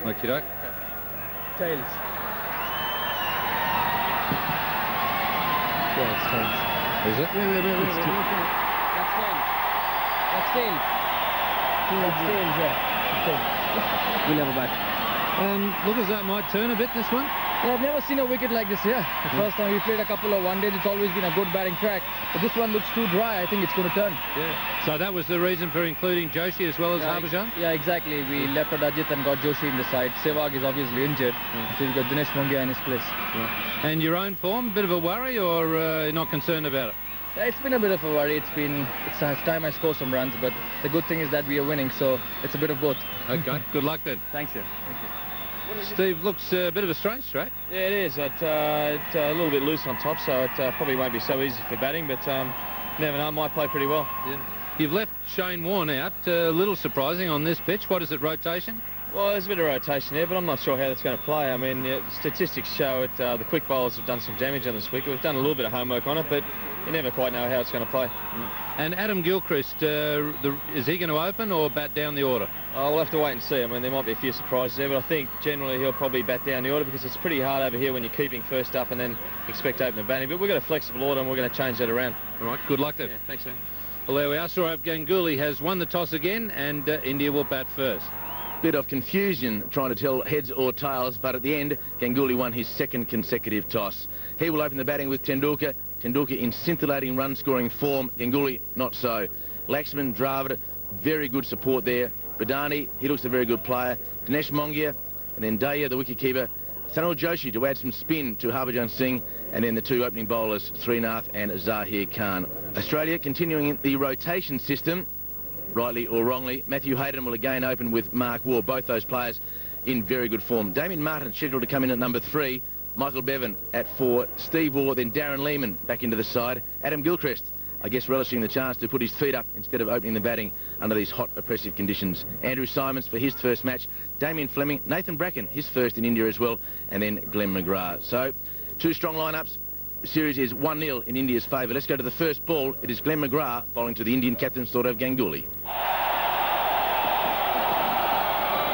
Okie doke. Tails. Yeah, it's tails. Is it? That's tails. That's tails. That's tails, yeah. Tails. We'll have a bat. Look as that might turn a bit, this one. Yeah, I've never seen a wicket like this here. The first time we played a couple of one-days, it's always been a good batting track. But this one looks too dry. I think it's going to turn. Yeah. So that was the reason for including Joshi as well as Harbhajan? Yeah, exactly. We left out Ajit and got Joshi in the side. Sehwag is obviously injured. So we've got Dinesh Mongia in his place. Yeah. And your own form, a bit of a worry, or you're not concerned about it? Yeah, it's been a bit of a worry. It's time I score some runs, but the good thing is that we are winning, so it's a bit of both. Okay, good luck then. Thanks, sir. Thank you. Steve, looks a bit of a strange straight. Yeah, it is. It's a little bit loose on top, so it probably won't be so easy for batting, but never know, might play pretty well. Yeah. You've left Shane Warne out, a little surprising on this pitch. What is it, rotation? Well, there's a bit of rotation there, but I'm not sure how that's going to play. I mean, statistics show it. The quick bowlers have done some damage on this wicket. We've done a little bit of homework on it, but you never quite know how it's going to play. And Adam Gilchrist, is he going to open or bat down the order? We'll have to wait and see. I mean, there might be a few surprises there, but I think generally he'll probably bat down the order because it's pretty hard over here when you're keeping first up and then expect opener batting. But we've got a flexible order and we're going to change that around. All right, good luck then. Yeah, thanks, man. Well, there we are. Sourav Ganguly has won the toss again, and India will bat first. Bit of confusion trying to tell heads or tails, but at the end, Ganguly won his second consecutive toss. He will open the batting with Tendulkar. Tendulkar in scintillating run-scoring form. Ganguly, not so. Laxman, Dravid, very good support there. Badani, he looks a very good player. Dinesh Mongia, and then Daya, the wicketkeeper. Sunil Joshi to add some spin to Harbhajan Singh, and then the two opening bowlers, Srinath and Zahir Khan. Australia continuing the rotation system, rightly or wrongly. Matthew Hayden will again open with Mark Waugh, both those players in very good form. Damien Martin scheduled to come in at number 3, Michael Bevan at 4, Steve Waugh, then Darren Lehmann back into the side. Adam Gilchrist, I guess, relishing the chance to put his feet up instead of opening the batting under these hot, oppressive conditions. Andrew Simons for his first match. Damien Fleming, Nathan Bracken, his first in India as well, and then Glenn McGrath. So, two strong lineups. The series is 1-0 in India's favour. Let's go to the first ball. It is Glenn McGrath bowling to the Indian captain, Sourav Ganguly.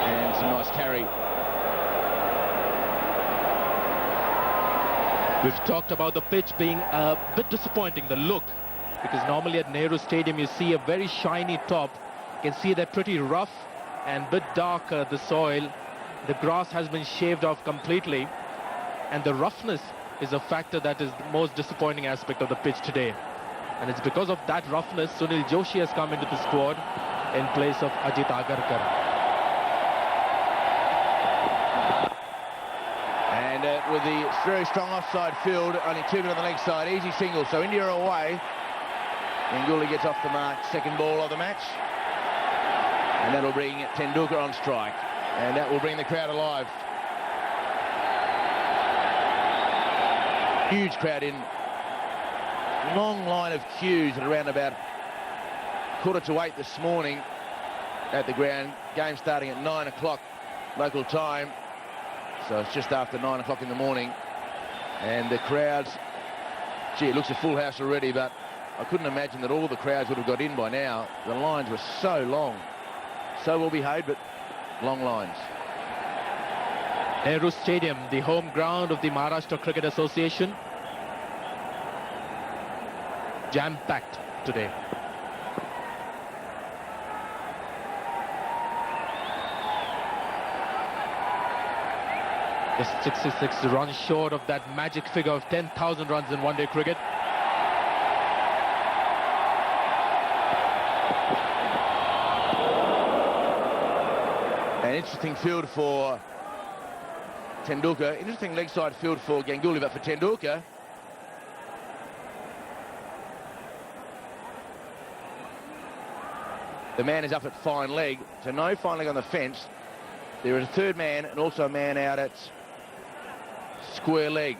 And some nice carry. We've talked about the pitch being a bit disappointing, the look, because normally at Nehru Stadium you see a very shiny top. You can see they're pretty rough and a bit darker, the soil. The grass has been shaved off completely, and the roughness is a factor that is the most disappointing aspect of the pitch today. And it's because of that roughness, Sunil Joshi has come into the squad in place of Ajit Agarkar. And with the very strong offside field, only 2 men on the leg side, easy single, so India are away. Ganguly gets off the mark, second ball of the match. And that'll bring Tendulkar on strike. And that will bring the crowd alive. Huge crowd in. Long line of queues at around about 7:45 this morning at the ground. Game starting at 9 o'clock local time. So it's just after 9 o'clock in the morning. And the crowds, gee, it looks a full house already, but I couldn't imagine that all the crowds would have got in by now. The lines were so long. So well behaved, but long lines. Nehru Stadium, the home ground of the Maharashtra Cricket Association. Jam-packed today. Just 66 runs short of that magic figure of 10,000 runs in one-day cricket. An interesting field for Tendulkar. Interesting leg side field for Ganguly, but for Tendulkar, the man is up at fine leg, so no fine leg on the fence. There is a third man and also a man out at square leg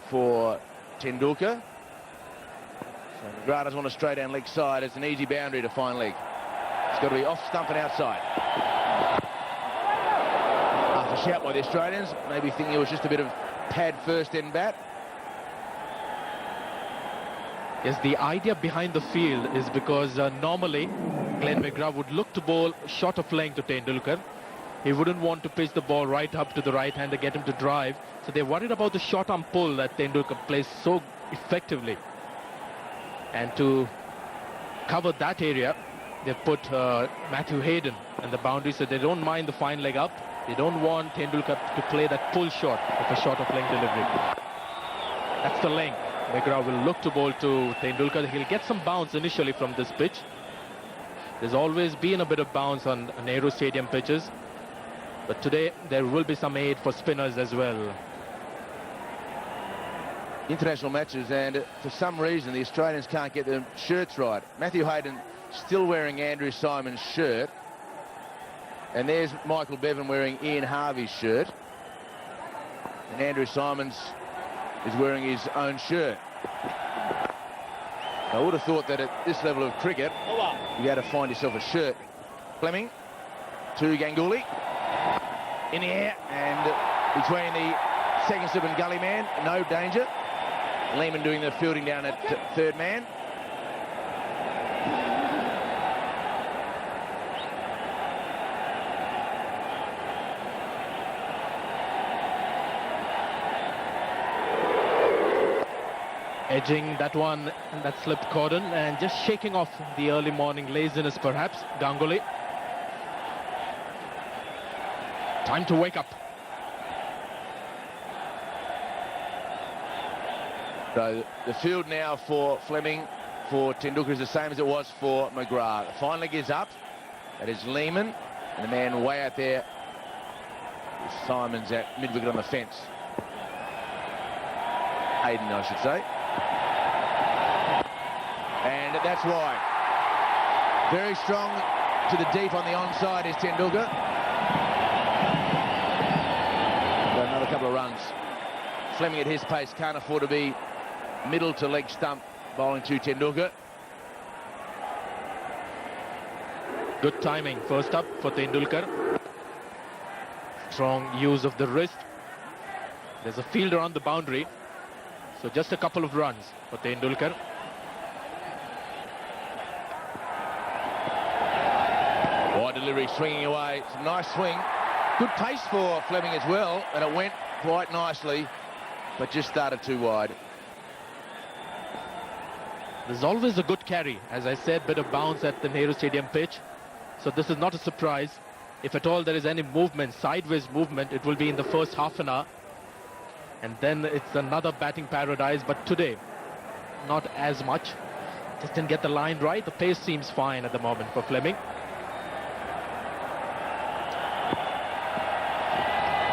for Tendulkar. So McGrath doesn't want a straight down leg side. It's an easy boundary to fine leg. It's got to be off stump and outside. After shout by the Australians, maybe thinking it was just a bit of pad first then bat. Yes, the idea behind the field is because normally Glenn McGrath would look to bowl short of leg to Tendulkar, He wouldn't want to pitch the ball right up to the right hand to get him to drive. So they're worried about the short arm pull that Tendulkar plays so effectively. And to cover that area, they've put Matthew Hayden in the boundary, so they don't mind the fine leg up. They don't want Tendulkar to play that pull shot of a short of length delivery. That's the length. McGrath will look to bowl to Tendulkar. He'll get some bounce initially from this pitch. There's always been a bit of bounce on Nehru Stadium pitches, but today there will be some aid for spinners as well. International matches, and for some reason the Australians can't get their shirts right. Matthew Hayden still wearing Andrew Symonds' shirt, and there's Michael Bevan wearing Ian Harvey's shirt, and Andrew Symonds is wearing his own shirt. I would have thought that at this level of cricket you had to find yourself a shirt. Fleming to Ganguly in the air, and between the second slip and gully man, no danger. Lehman doing the fielding down at third man. Edging that one, that slipped cordon, and just shaking off the early morning laziness perhaps, Ganguly. Time to wake up. So the field now for Fleming, for Tendulkar, is the same as it was for McGrath. The fine leg is up. That is Lehman, and the man way out there is Symonds at mid-wicket on the fence. Hayden, I should say. And that's why. Very strong to the deep on the onside is Tendulkar. Got another couple of runs. Fleming at his pace can't afford to be middle to leg stump bowling to Tendulkar. Good timing first up for Tendulkar. Strong use of the wrist. There's a fielder on the boundary, so just a couple of runs for Tendulkar. Wide delivery, swinging away. It's a nice swing. Good pace for Fleming as well, and it went quite nicely, but just started too wide. There's always a good carry, as I said, bit of bounce at the Nehru Stadium pitch. So this is not a surprise. If at all there is any movement, sideways movement, it will be in the first half an hour. And then it's another batting paradise, but today, not as much. Just didn't get the line right. The pace seems fine at the moment for Fleming.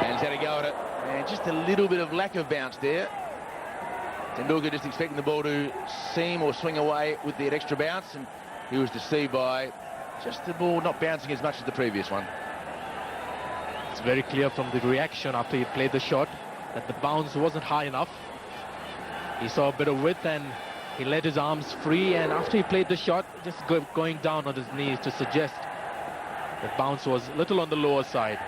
And he's had a go at it. And just a little bit of lack of bounce there. Tendulkar just expecting the ball to seam or swing away with that extra bounce, and he was deceived by just the ball not bouncing as much as the previous one. It's very clear from the reaction after he played the shot that the bounce wasn't high enough. He saw a bit of width and he let his arms free, and after he played the shot, just going down on his knees to suggest that bounce was a little on the lower side.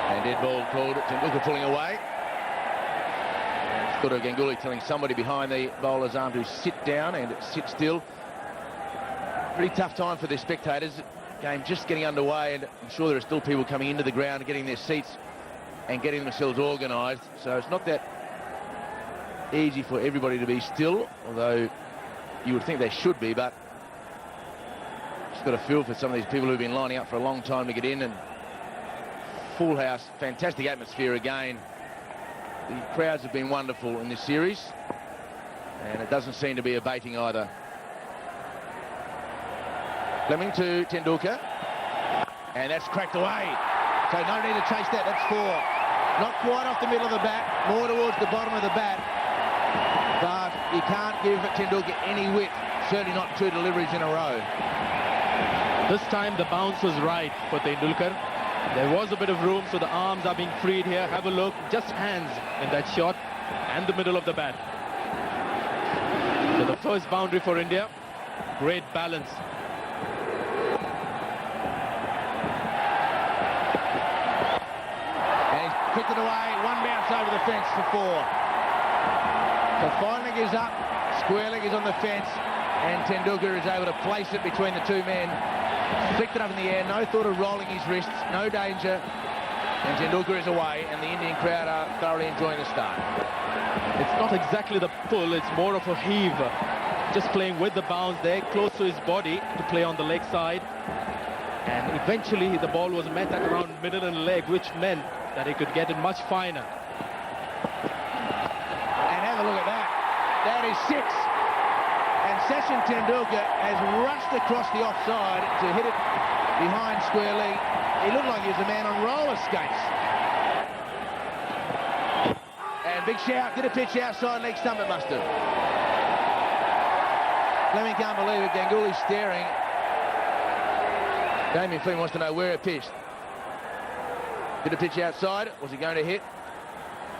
And dead ball called, Tendulkar pulling away. Got a Ganguly telling somebody behind the bowler's arm to sit down and sit still. Pretty tough time for the spectators. Game just getting underway, and I'm sure there are still people coming into the ground, getting their seats and getting themselves organised. So it's not that easy for everybody to be still, although you would think they should be, but just got a feel for some of these people who've been lining up for a long time to get in. And full house, fantastic atmosphere again. The crowds have been wonderful in this series, and it doesn't seem to be abating either. Fleming to Tendulkar, and that's cracked away. So no need to chase that, that's four. Not quite off the middle of the bat, more towards the bottom of the bat, but you can't give Tendulkar any width, certainly not two deliveries in a row. This time the bounce was right for Tendulkar. There was a bit of room, so the arms are being freed here. Have a look, just hands in that shot and the middle of the bat. So the first boundary for India, great balance. And he's picked it away, one bounce over the fence for four. So fine leg is up, square leg is on the fence, and Tendulkar is able to place it between the two men Flicked it up in the air, no thought of rolling his wrists, no danger. And Tendulkar is away, and the Indian crowd are thoroughly enjoying the start. It's not exactly the pull, it's more of a heave. Just playing with the bounce there, close to his body to play on the leg side. And eventually the ball was met at around middle and leg, which meant that he could get it much finer. And have a look at that. That is 6. And Sachin Tendulkar has rushed across the offside to hit it behind square leg. He looked like he was a man on roller skates. And big shout, did a pitch outside leg stump, it must have. Fleming can't believe it, Ganguly's staring. Damien Fleming wants to know where it pitched. Did a pitch outside? Was he going to hit?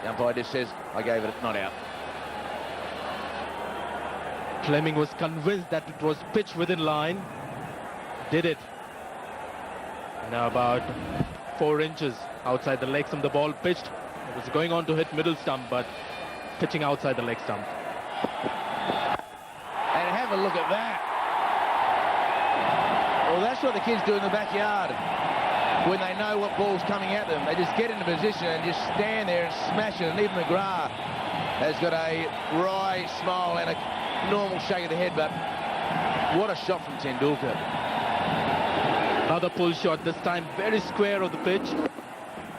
The umpire just says, I gave it not out. Fleming was convinced that it was pitched within line. Did it. Now about 4 inches outside the leg stump, the ball pitched. It was going on to hit middle stump, but pitching outside the leg stump. And have a look at that. Well, that's what the kids do in the backyard when they know what ball's coming at them. They just get into position and just stand there and smash it. And even McGrath has got a wry smile and a normal shake of the head, but what a shot from Tendulkar. Another pull shot, this time very square of the pitch.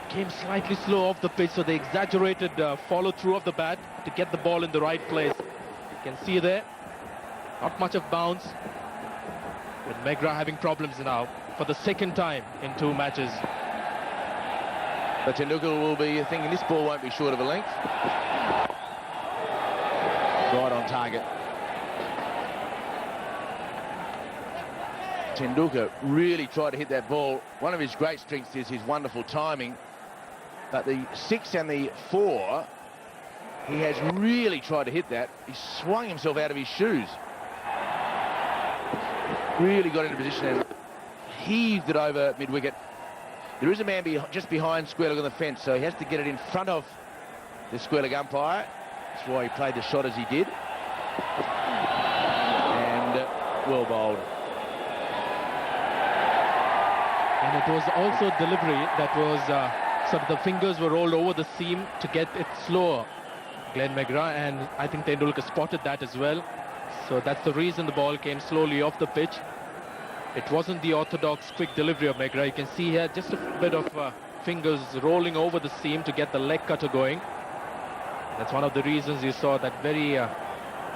Came slightly slow off the pitch, so they exaggerated follow through of the bat to get the ball in the right place. You can see there, not much of bounce. With McGrath having problems now for the second time in 2 matches. But Tendulkar will be thinking this ball won't be short of a length. Right on target. Tendulkar really tried to hit that ball. One of his great strengths is his wonderful timing. But the 6 and the 4, he has really tried to hit that. He swung himself out of his shoes. Really got into position and heaved it over mid-wicket. There is a man just behind square leg on the fence, so he has to get it in front of the square leg umpire. That's why he played the shot as he did. And well bowled. And it was also delivery that was sort of the fingers were rolled over the seam to get it slower. Glenn McGrath, and I think Tendulkar spotted that as well. So that's the reason the ball came slowly off the pitch. It wasn't the orthodox quick delivery of McGrath. You can see here just a bit of fingers rolling over the seam to get the leg cutter going. That's one of the reasons you saw that very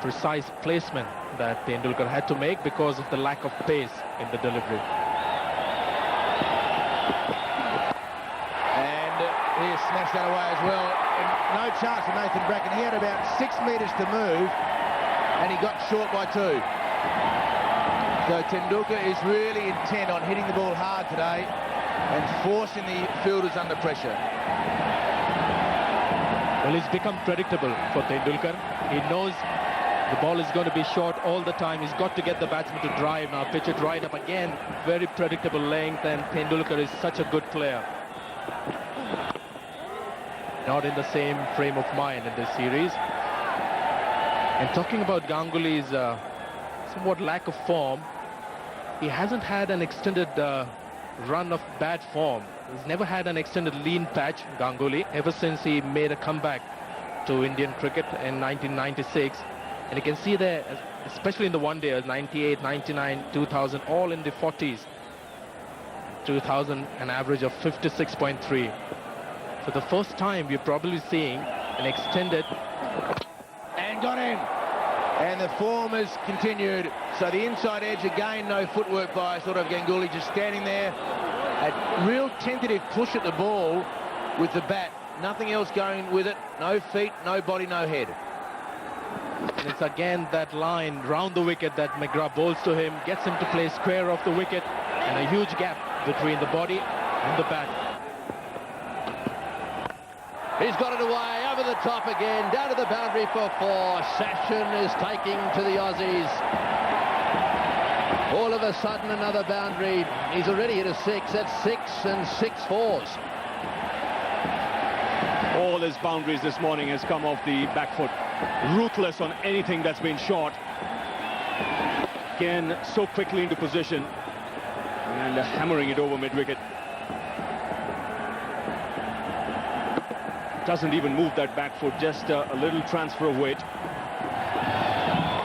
precise placement that Tendulkar had to make because of the lack of pace in the delivery. And he has smashed that away as well. And no chance for Nathan Bracken. He had about 6 metres to move, and he got short by 2. So Tendulkar is really intent on hitting the ball hard today and forcing the fielders under pressure. Well, it's become predictable for Tendulkar. He knows the ball is going to be short all the time. He's got to get the batsman to drive now. Pitch it right up again. Very predictable length, and Tendulkar is such a good player. Not in the same frame of mind in this series. And talking about Ganguly's somewhat lack of form, he hasn't had an extended run of bad form. He's never had an extended lean patch, Ganguly, ever since he made a comeback to Indian cricket in 1996. And you can see there, especially in the one day, 98, 99, 2000, all in the 40s. 2000, an average of 56.3. For the first time, we're probably seeing an extended... And got in. And the form has continued. So the inside edge, again, no footwork by sort of Ganguly, just standing there. A real tentative push at the ball with the bat. Nothing else going with it. No feet, no body, no head. And it's again that line round the wicket that McGrath bowls to him, gets him to play square off the wicket, and a huge gap between the body and the bat. He's got it away, over the top again, down to the boundary for 4. Sachin is taking to the Aussies. All of a sudden another boundary. He's already hit a 6. That's 6 and 6 4s. All his boundaries this morning has come off the back foot. Ruthless on anything that's been shot. Again, so quickly into position. And hammering it over mid-wicket. Doesn't even move that back foot, just a little transfer of weight.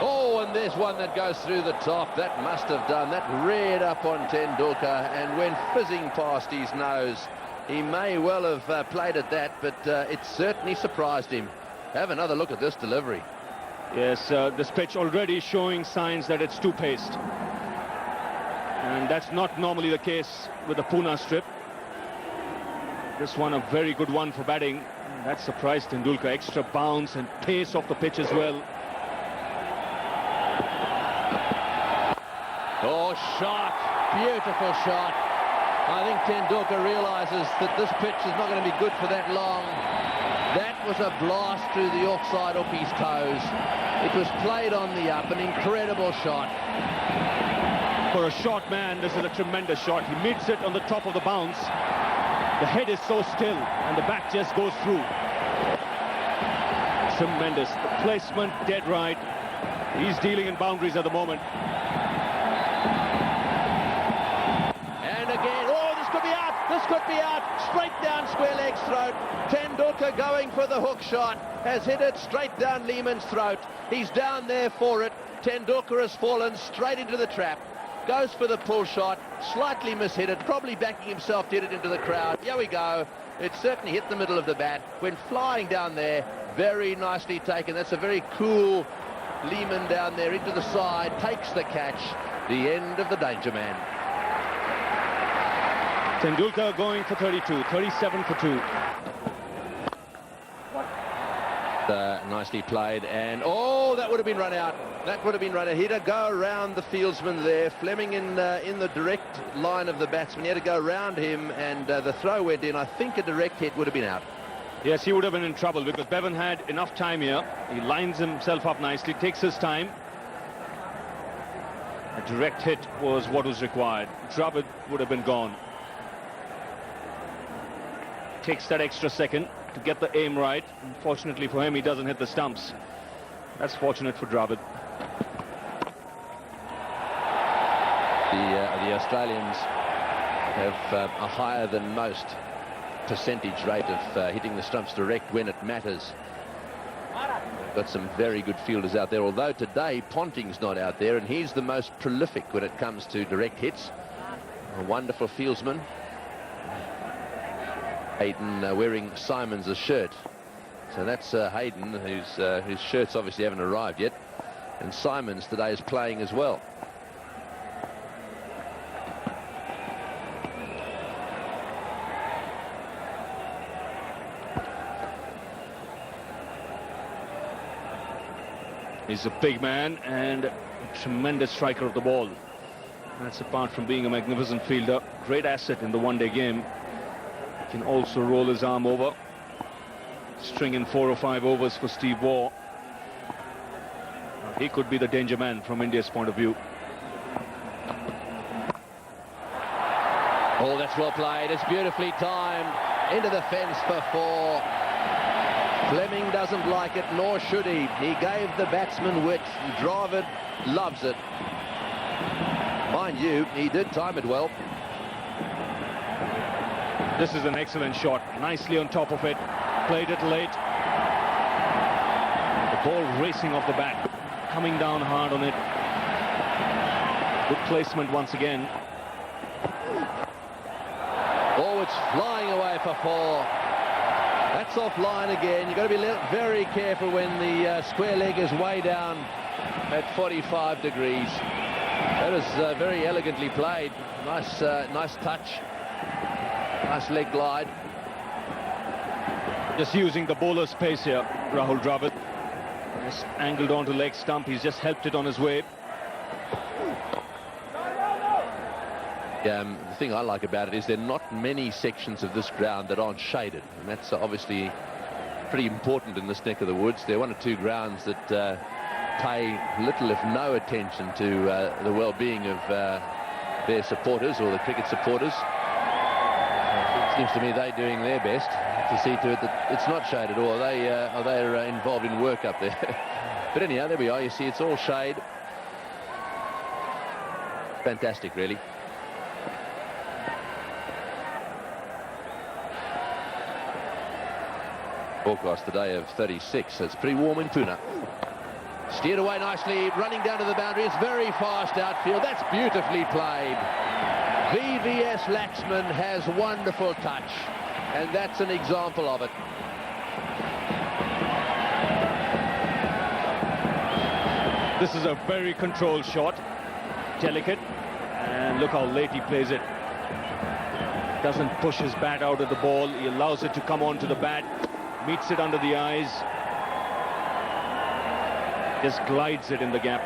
Oh, and there's one that goes through the top. That must have done. That reared up on Tendulkar and went fizzing past his nose. He may well have played at that, but it certainly surprised him. Have another look at this delivery. Yes, this pitch already showing signs that it's too paced. And that's not normally the case with the Pune strip. This one a very good one for batting. That surprised Tendulkar. Extra bounce and pace off the pitch as well. Oh, shot. Beautiful shot. I think Tendulkar realises that this pitch is not going to be good for that long. That was a blast through the offside up his toes. It was played on the up, an incredible shot. For a short man, this is a tremendous shot. He meets it on the top of the bounce. The head is so still, and the bat just goes through. Tremendous. The placement, dead right. He's dealing in boundaries at the moment. And again, oh, this could be out. This could be out. Straight down square leg's throat. Tendulkar going for the hook shot. Has hit it straight down Lehman's throat. He's down there for it. Tendulkar has fallen straight into the trap. Goes for the pull shot, slightly mishit it, probably backing himself to hit it into the crowd. Here we go. It certainly hit the middle of the bat. Went flying down there. Very nicely taken. That's a very cool Lehman down there into the side. Takes the catch. The end of the danger man. Tendulkar going for 32, 37 for 2. Nicely played, and oh, that would have been run out. That would have been run out. He had to go around the fieldsman there. Fleming in the direct line of the batsman. He had to go around him, and the throw went in. I think a direct hit would have been out. Yes, he would have been in trouble because Bevan had enough time here. He lines himself up nicely, takes his time. A direct hit was what was required. Dravid would have been gone. Takes that extra second to get the aim right. Unfortunately for him, he doesn't hit the stumps. That's fortunate for Dravid. The Australians have a higher than most percentage rate of hitting the stumps direct when it matters. Got some very good fielders out there, although today Ponting's not out there, and he's the most prolific when it comes to direct hits. A wonderful fieldsman. Hayden wearing Simons' shirt. So that's Hayden, whose shirts obviously haven't arrived yet. And Simons today is playing as well. He's a big man and a tremendous striker of the ball. That's apart from being a magnificent fielder. Great asset in the one-day game. Can also roll his arm over. String in 4 or 5 overs for Steve Waugh. He could be the danger man from India's point of view. Oh, that's well played. It's beautifully timed. Into the fence for 4. Fleming doesn't like it, nor should he. He gave the batsman wit. Dravid loves it. Mind you, he did time it well. This is an excellent shot. Nicely on top of it. Played it late. The ball racing off the bat. Coming down hard on it. Good placement once again. Oh, it's flying away for 4. That's offline again. You've got to be very careful when the square leg is way down at 45 degrees. That is very elegantly played. Nice touch. Nice leg glide. Just using the bowler's pace here, Rahul Dravid. Just angled onto leg stump. He's just helped it on his way. The thing I like about it is there are not many sections of this ground that aren't shaded, and that's obviously pretty important in this neck of the woods. There are 1 or 2 grounds that pay little if no attention to the well-being of their supporters or the cricket supporters. It seems to me they're doing their best to see to it that it's not shaded, or they're involved in work up there. But anyhow, there we are. You see, it's all shade. Fantastic, really. Forecast today of 36, so it's pretty warm in Pune. Steered away nicely, running down to the boundary. It's very fast outfield. That's beautifully played. VVS Laxman has wonderful touch, and that's an example of it. This is a very controlled shot, delicate, and look how late he plays it. Doesn't push his bat out of the ball. He allows it to come onto the bat, meets it under the eyes, just glides it in the gap.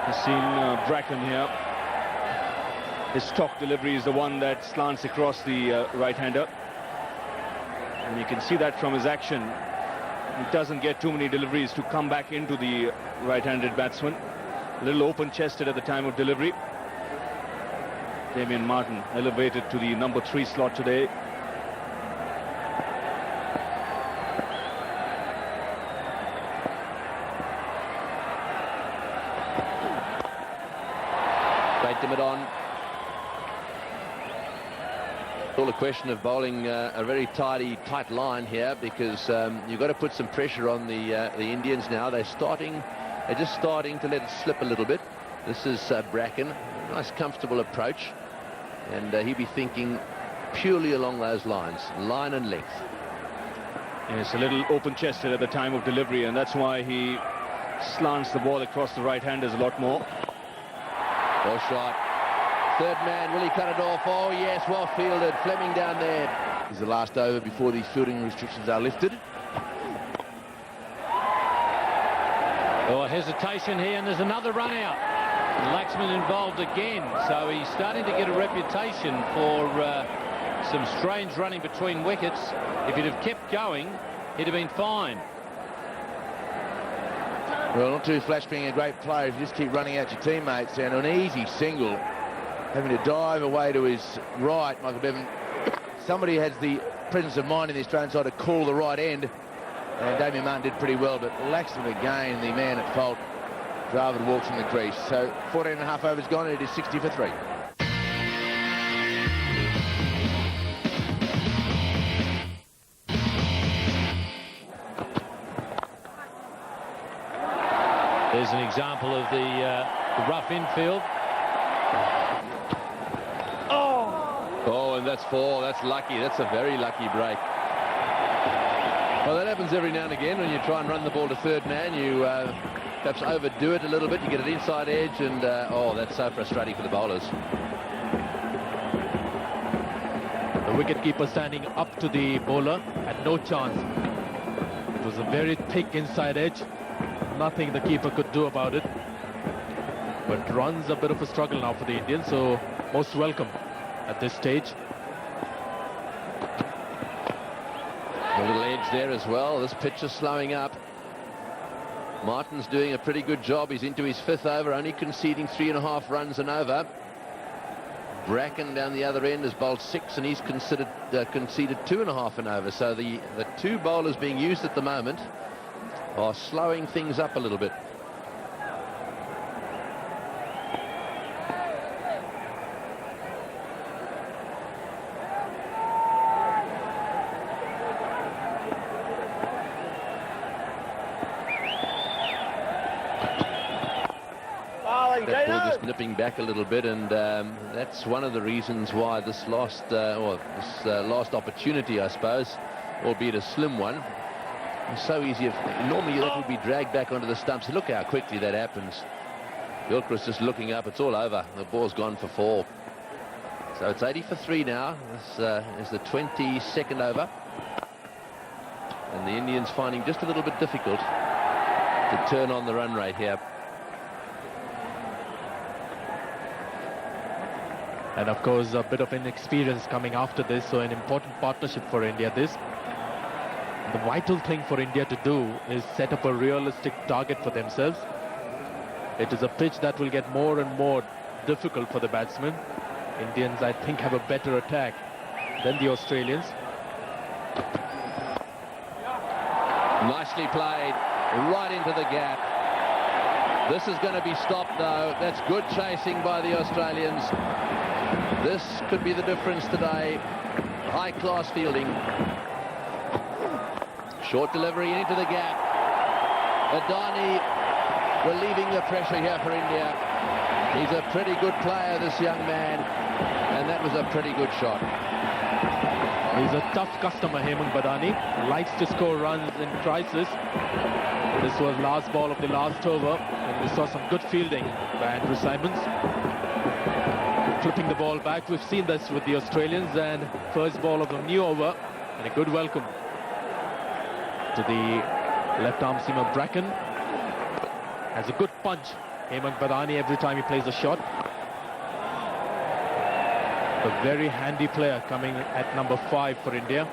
You've seen Bracken here. His stock delivery is the one that slants across the right-hander. And you can see that from his action. He doesn't get too many deliveries to come back into the right-handed batsman. A little open-chested at the time of delivery. Damien Martin elevated to the number 3 slot today. Straight to mid-on. It's all a question of bowling a very tight line here, because you've got to put some pressure on the Indians now. They're just starting to let it slip a little bit. This is Bracken, nice comfortable approach, and he'll be thinking purely along those lines, line and length. Yes, a little open-chested at the time of delivery, and that's why he slants the ball across the right-handers a lot more. Well shot. Third man, will he cut it off? Oh yes, well fielded. Fleming down there. Is the last over before these fielding restrictions are lifted. Oh, hesitation here, and there's another run out. Laxman involved again, so he's starting to get a reputation for some strange running between wickets. If he'd have kept going, he'd have been fine. Well, not too flash being a great player if you just keep running out your teammates, and an easy single, having to dive away to his right. Michael Bevan, somebody has the presence of mind in the Australian side to call the right end, and Damien Martin did pretty well, but Laxman again, the man at fault. Dravid walks in the crease. So 14.5 overs gone, and it is 60 for 3. There's an example of the rough infield. Oh, and that's 4. That's lucky. That's a very lucky break. Well, that happens every now and again when you try and run the ball to third man. You perhaps overdo it a little bit. You get an inside edge, and oh, that's so frustrating for the bowlers. The wicketkeeper standing up to the bowler had no chance. It was a very thick inside edge. Nothing the keeper could do about it. But runs a bit of a struggle now for the Indians, so most welcome at this stage. A little edge there as well. This pitch is slowing up. Martin's doing a pretty good job. He's into his 5th over, only conceding 3.5 runs and over. Bracken down the other end has bowled 6, and he's conceded 2.5 and over. So the 2 bowlers being used at the moment are slowing things up a little bit. That ball just nipping back a little bit, and that's one of the reasons why this last opportunity, I suppose, albeit a slim one, it's so easy. Normally that would be dragged back onto the stumps. Look how quickly that happens. Gilchrist just looking up. It's all over. The ball's gone for 4. So it's 80 for 3 now. This is the 22nd over. And the Indians finding just a little bit difficult to turn on the run rate here. And of course, a bit of inexperience coming after this, so an important partnership for India. The vital thing for India to do is set up a realistic target for themselves. It is a pitch that will get more and more difficult for the batsmen. Indians, I think, have a better attack than the Australians. Nicely played, right into the gap. This is going to be stopped, though. That's good chasing by the Australians. This could be the difference today. High-class fielding. Short delivery into the gap. Adani relieving the pressure here for India. He's a pretty good player, this young man, and that was a pretty good shot. He's a tough customer, Hemang Badani. Likes to score runs in crisis. This was last ball of the last over, and we saw some good fielding by Andrew Simons. Flipping the ball back. We've seen this with the Australians, and first ball of the new over, and a good welcome to the left-arm seamer Bracken. Has a good punch, Hemang Badani, every time he plays a shot. A very handy player coming at number 5 for India.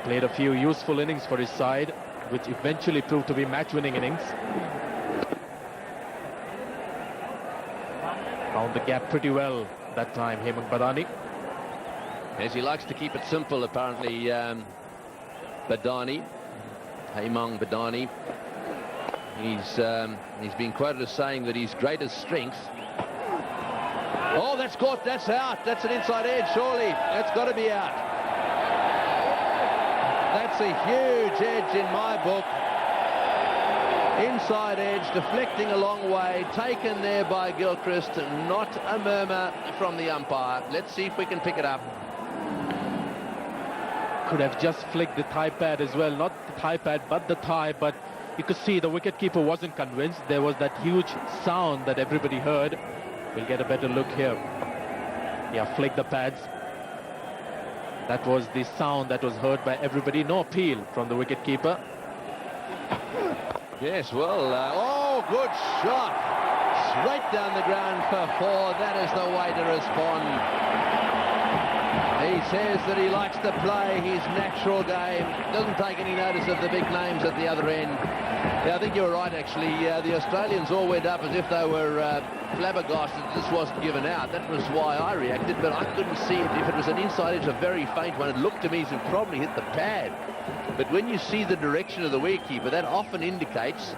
Played a few useful innings for his side, which eventually proved to be match-winning innings. Found the gap pretty well that time, Hemang Badani. As he likes to keep it simple, apparently, Badani, Hemang Badani. He's been quoted as saying that his greatest strength... Oh, that's caught, that's out. That's an inside edge, surely. That's got to be out. That's a huge edge in my book. Inside edge, deflecting a long way, taken there by Gilchrist. Not a murmur from the umpire. Let's see if we can pick it up. Could have just flicked the thigh pad as well. Not the thigh pad, but the thigh. But you could see the wicketkeeper wasn't convinced. There was that huge sound that everybody heard. We'll get a better look here. Yeah, flick the pads. That was the sound that was heard by everybody. No appeal from the wicketkeeper. Yes, well, oh, good shot. Straight down the ground for 4. That is the way to respond. He says that he likes to play his natural game. Doesn't take any notice of the big names at the other end. Yeah, I think you're right, actually. The Australians all went up as if they were flabbergasted this wasn't given out. That was why I reacted, but I couldn't see it. If it was an inside edge, a very faint one, it looked to me as if it probably hit the pad. But when you see the direction of the wicketkeeper, that often indicates...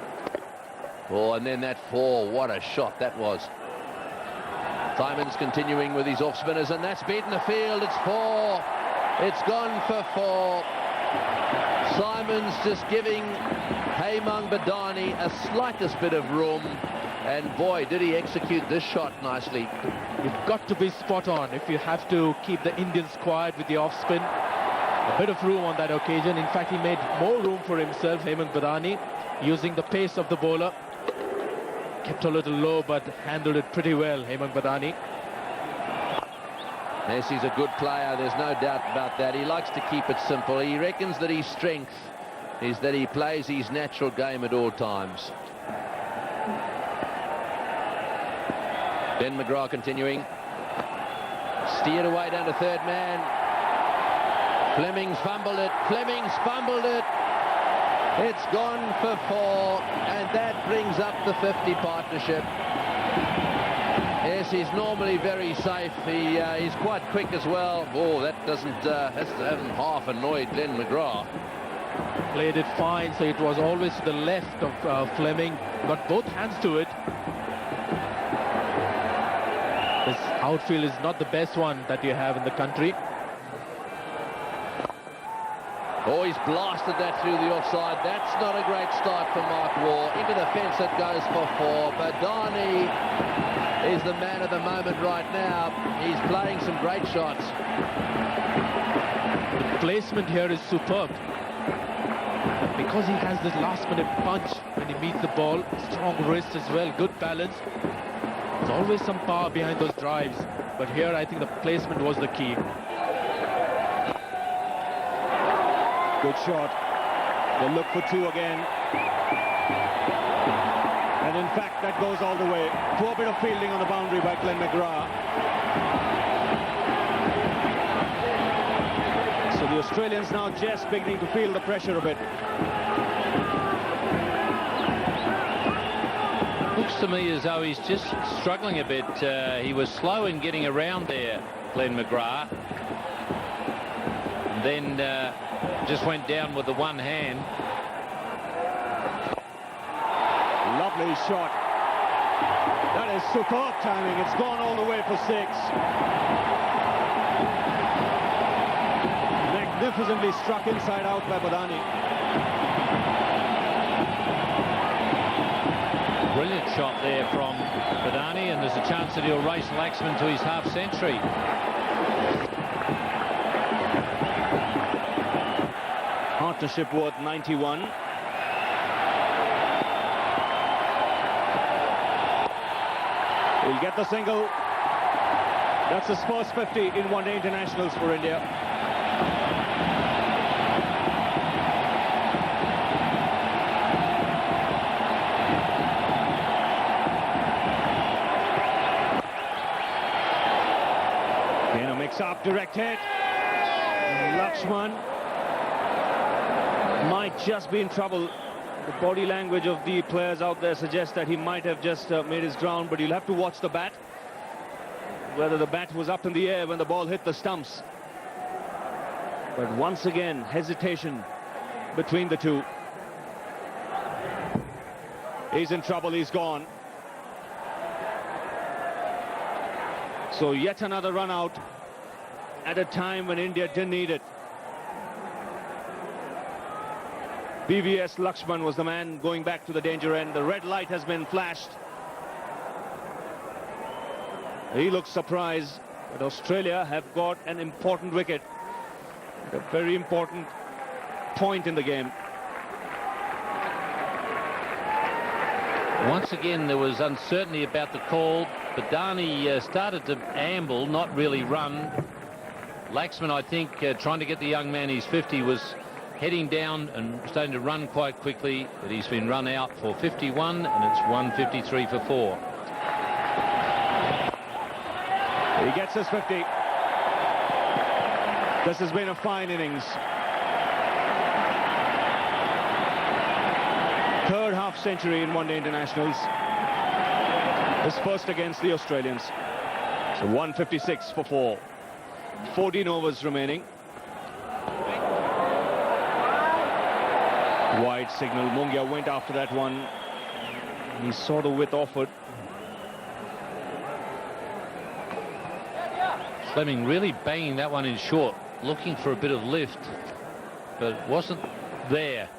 Oh, and then that 4, what a shot that was. Simons continuing with his off-spinners, and that's beaten the field. It's 4. It's gone for 4. Simons just giving Hemang Badani a slightest bit of room, and boy, did he execute this shot nicely. You've got to be spot on if you have to keep the Indians quiet with the off-spin. A bit of room on that occasion. In fact, he made more room for himself, Hemang Badani, using the pace of the bowler. Kept a little low, but handled it pretty well, Hemang Badani. Yes, he's a good player, there's no doubt about that. He likes to keep it simple. He reckons that his strength is that he plays his natural game at all times. Ben McGrath continuing. Steered away down to third man. Fleming's fumbled it. Fleming's fumbled it. It's gone for 4, and that brings up the 50 partnership. Yes, he's normally very safe. He's quite quick as well. Oh, that hasn't half annoyed Glenn McGrath. Played it fine, so it was always to the left of Fleming. Got both hands to it. This outfield is not the best one that you have in the country. Oh, he's blasted that through the offside. That's not a great start for Mark Waugh. Into the fence it goes for 4. Badani is the man of the moment right now. He's playing some great shots. The placement here is superb. Because he has this last-minute punch when he meets the ball. Strong wrist as well, good balance. There's always some power behind those drives. But here I think the placement was the key. Good shot. They look for 2 again. And in fact, that goes all the way. Poor bit of fielding on the boundary by Glenn McGrath. So the Australians now just beginning to feel the pressure a bit. Looks to me as though he's just struggling a bit. He was slow in getting around there, Glenn McGrath. And then just went down with the one hand. Lovely shot. That is superb timing. It's gone all the way for 6. Magnificently struck inside out by Badani. Brilliant shot there from Badani, and there's a chance that he'll race Laxman to his half-century. Partnership worth 91. He'll get the single. That's his first 50 in one-day internationals for India. Again, a mix-up, direct hit. Lakshman might just be in trouble. The body language of the players out there suggests that he might have just made his ground, but you'll have to watch the bat. Whether the bat was up in the air when the ball hit the stumps. But once again, hesitation between the two. He's in trouble, he's gone. So yet another run out at a time when India didn't need it. BVS Lakshman was the man going back to the danger end. The red light has been flashed. He looks surprised, but Australia have got an important wicket. A very important point in the game. Once again, there was uncertainty about the call. Badani started to amble, not really run. Laxman, I think, trying to get the young man his 50, was heading down and starting to run quite quickly, but he's been run out for 51, and it's 153 for 4. He gets his 50. This has been a fine innings. Third half century in one-day internationals. His first against the Australians. So 156 for 4. 14 overs remaining. Wide signal. Mungia went after that one. He saw the width offered. Fleming really banging that one in short, looking for a bit of lift, but it wasn't there.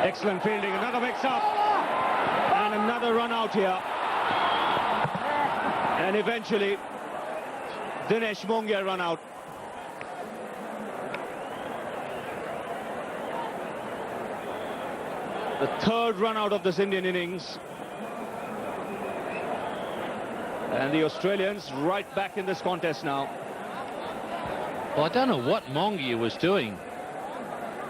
Excellent fielding, another mix-up, and another run out here. And eventually, Dinesh Mungia run out. The third run out of this Indian innings. And the Australians right back in this contest now. Well, I don't know what Mongia was doing.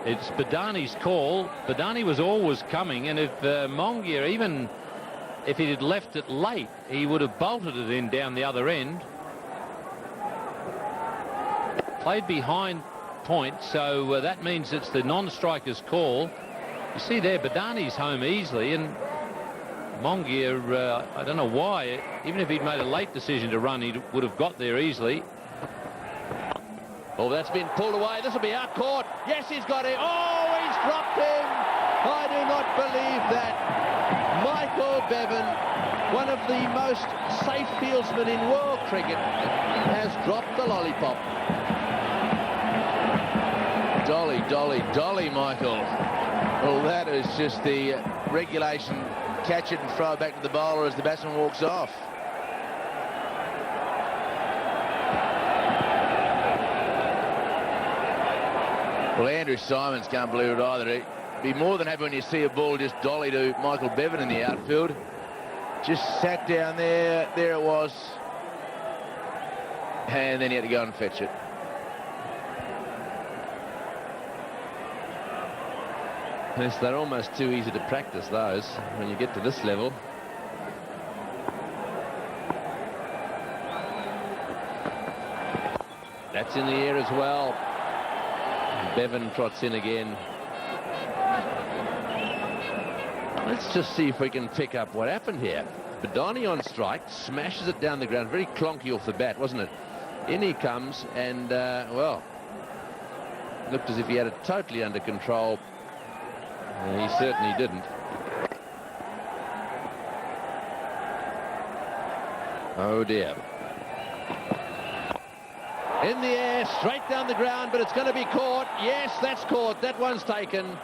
It's Badani's call. Badani was always coming, and if Mongia, even if he had left it late, he would have bolted it in down the other end. Played behind point, so that means it's the non-striker's call. You see there, Badani's home easily, and Mongia, I don't know why, even if he'd made a late decision to run, he would have got there easily. Oh, that's been pulled away. This will be out caught. Yes, he's got it. Oh, he's dropped him. I do not believe that. Michael Bevan, one of the most safe fieldsmen in world cricket, has dropped the lollipop. Dolly, dolly, dolly, Michael. Well, that is just the regulation. Catch it and throw it back to the bowler as the batsman walks off. Well, Andrew Simons can't believe it either. He'd be more than happy when you see a ball just dolly to Michael Bevan in the outfield. Just sat down there. There it was. And then he had to go and fetch it. Yes, they're almost too easy to practice, those, when you get to this level. That's in the air as well. Bevan trots in again. Let's just see if we can pick up what happened here. Badani on strike, smashes it down the ground. Very clonky off the bat, wasn't it? In he comes, and, well, looked as if he had it totally under control. He certainly didn't. Oh dear. In the air, straight down the ground, but it's going to be caught. Yes, that's caught. That one's taken.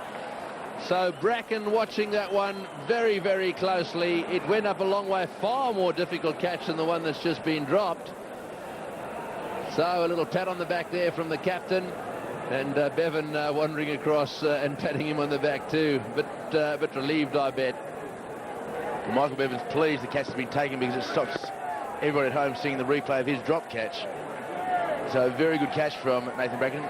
So Bracken watching that one very, very closely. It went up a long way. Far more difficult catch than the one that's just been dropped. So a little pat on the back there from the captain. And Bevan wandering across and patting him on the back too. But relieved, I bet. Well, Michael Bevan's pleased the catch has been taken because it stops everyone at home seeing the replay of his drop catch. So very good catch from Nathan Bracken.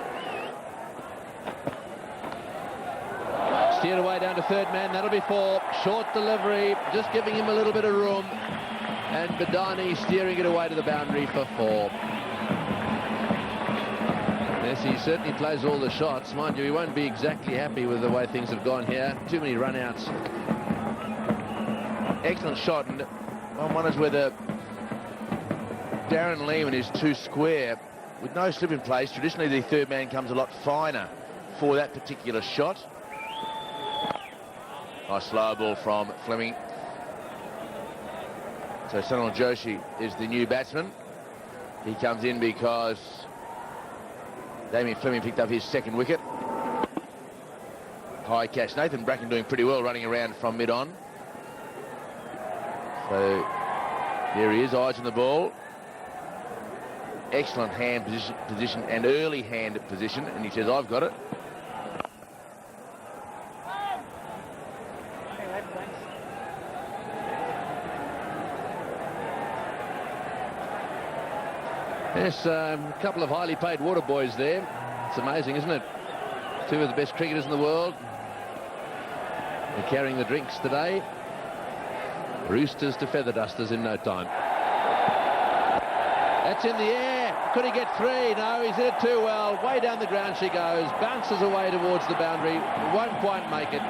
Steered away down to third man. That'll be 4. Short delivery, just giving him a little bit of room. And Badani steering it away to the boundary for 4. Yes, he certainly plays all the shots. Mind you, he won't be exactly happy with the way things have gone here. Too many run-outs. Excellent shot, and one wonders whether Darren Lehman is too square. With no slip in place, traditionally the third man comes a lot finer for that particular shot. Nice slow ball from Fleming. So Sunil Joshi is the new batsman. He comes in because Damien Fleming picked up his second wicket. High catch. Nathan Bracken doing pretty well running around from mid-on. So there he is, eyes on the ball. Excellent hand position and early hand position, and he says, I've got it. Yes, a couple of highly paid water boys there. It's amazing, isn't it? 2 of the best cricketers in the world. They're carrying the drinks today. Roosters to feather dusters in no time. That's in the air. Could he get 3? No, he's hit it too well. Way down the ground she goes. Bounces away towards the boundary. Won't quite make it.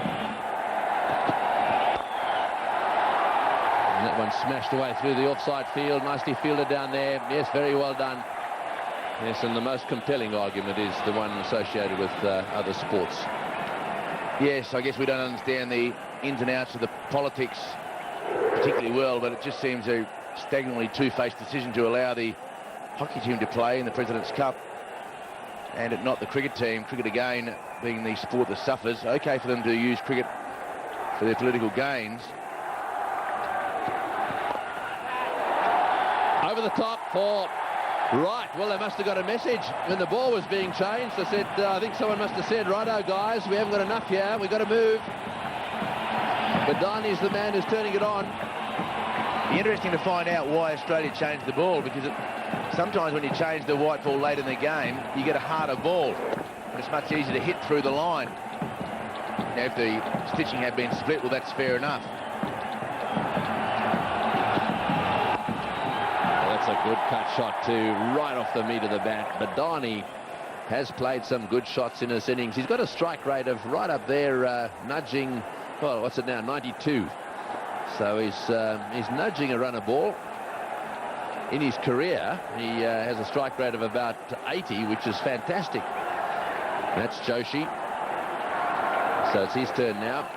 And that one smashed away through the offside field. Nicely fielded down there. Yes, very well done. Yes, and the most compelling argument is the one associated with other sports. Yes, I guess we don't understand the ins and outs of the politics particularly well, but it just seems a staggeringly two-faced decision to allow the hockey team to play in the President's Cup and not the cricket team. Cricket, again, being the sport that suffers. Okay for them to use cricket for their political gains. Over the top for... Right, well, they must have got a message when the ball was being changed. They said, I think someone must have said, righto, guys, we haven't got enough here. We've got to move. But Darney's the man who's turning it on. It'd be interesting to find out why Australia changed the ball, because sometimes when you change the white ball late in the game, you get a harder ball. And it's much easier to hit through the line. Now, if the stitching had been split, well, that's fair enough. That's a good cut shot too, right off the meat of the bat. Badani has played some good shots in this innings. He's got a strike rate of right up there, nudging, well, what's it now, 92. So he's nudging a run a ball. In his career, he has a strike rate of about 80, which is fantastic. That's Joshi. So it's his turn now.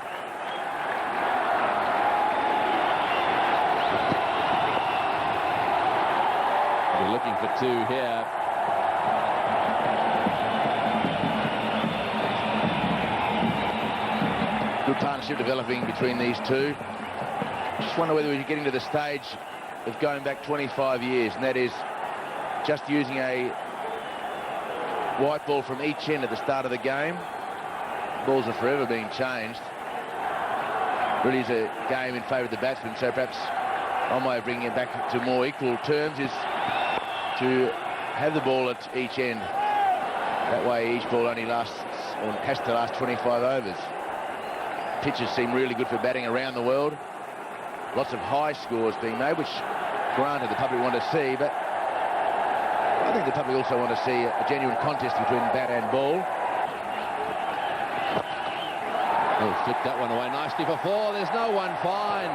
We're looking for 2 here. Good partnership developing between these two. Just wonder whether we're getting to the stage of going back 25 years, and that is just using a white ball from each end at the start of the game. Balls are forever being changed. Really is a game in favour of the batsman, so perhaps one way of bringing it back to more equal terms is to have the ball at each end. That way each ball only lasts, or has to last 25 overs. Pitches seem really good for batting around the world. Lots of high scores being made, which granted the public want to see, but I think the public also want to see a genuine contest between bat and ball. Oh, flicked that one away nicely for 4. There's no one. Fine.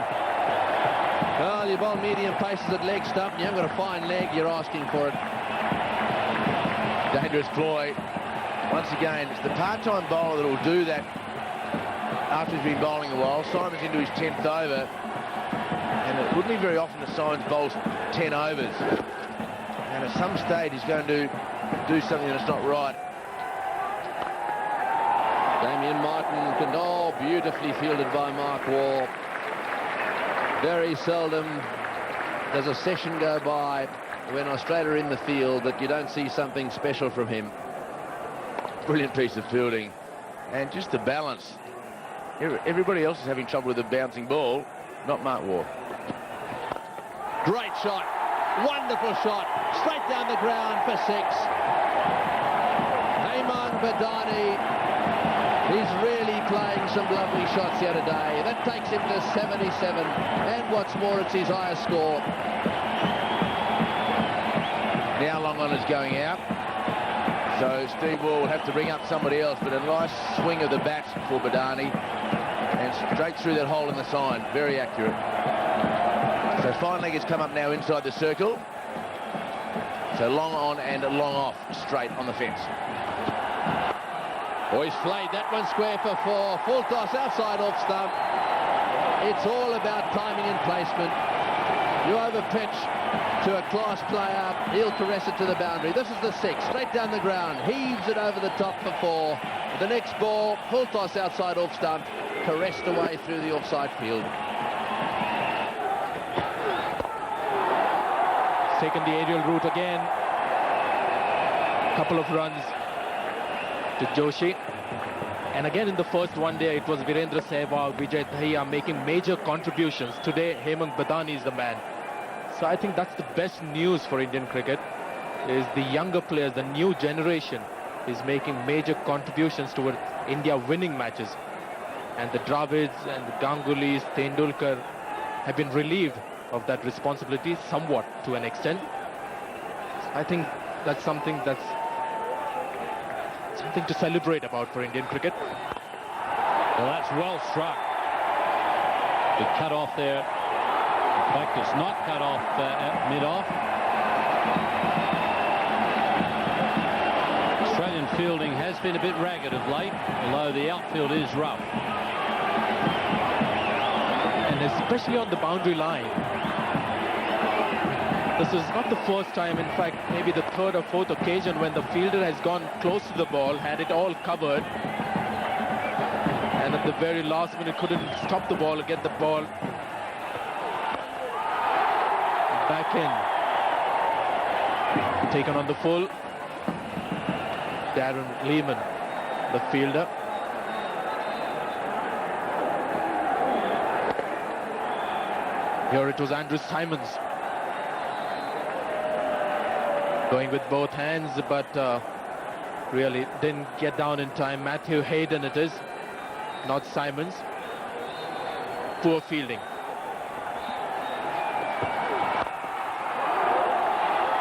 Well, you bowl medium paces at leg stump, and you haven't got a fine leg, you're asking for it. Dangerous ploy. Once again, it's the part-time bowler that will do that after he's been bowling a while. Simon's into his 10th over, and it wouldn't be very often that Simons bowls 10 overs. And at some stage, he's going to do something that's not right. Damien Martin, oh, beautifully fielded by Mark Waugh. Very seldom does a session go by when Australia are in the field that you don't see something special from him. Brilliant piece of fielding. And just the balance. Everybody else is having trouble with the bouncing ball, not Mark Waugh. Great shot. Wonderful shot. Straight down the ground for 6. Hemang Badani. He's really playing some lovely shots here today. That takes him to 77. And what's more, it's his highest score. Now long on is going out. So Steve Waugh will have to bring up somebody else, but a nice swing of the bat for Badani. And straight through that hole in the sign. Very accurate. So fine leg has come up now inside the circle. So long on and long off, straight on the fence. Oh, he's flayed that one square for 4. Full toss outside off stump. It's all about timing and placement. You over pitch to a class player, he'll caress it to the boundary. This is the 6, straight down the ground. Heaves it over the top for 4. The next ball, full toss outside off stump, caressed away through the offside field. Taken the aerial route again. Couple of runs to Joshi. And again in the first one day, it was Virendra Sehwag, Vijay Dahiya making major contributions. Today, Hemang Badani is the man. So I think that's the best news for Indian cricket, is the younger players, the new generation is making major contributions toward India winning matches. And the Dravids and the Gangulis, Tendulkar have been relieved of that responsibility somewhat to an extent. I think that's something to celebrate about for Indian cricket. Well, that's well struck. The cut off there. In fact, it's not cut off at mid-off. Australian fielding has been a bit ragged of late, although the outfield is rough. And especially on the boundary line. This is not the first time, in fact, maybe the third or fourth occasion when the fielder has gone close to the ball, had it all covered, and at the very last minute couldn't stop the ball or get the ball back in. Taken on the full. Darren Lehman, the fielder. Here it was Andrew Simons going with both hands, but really didn't get down in time. Matthew Hayden it is, not Simons. Poor fielding.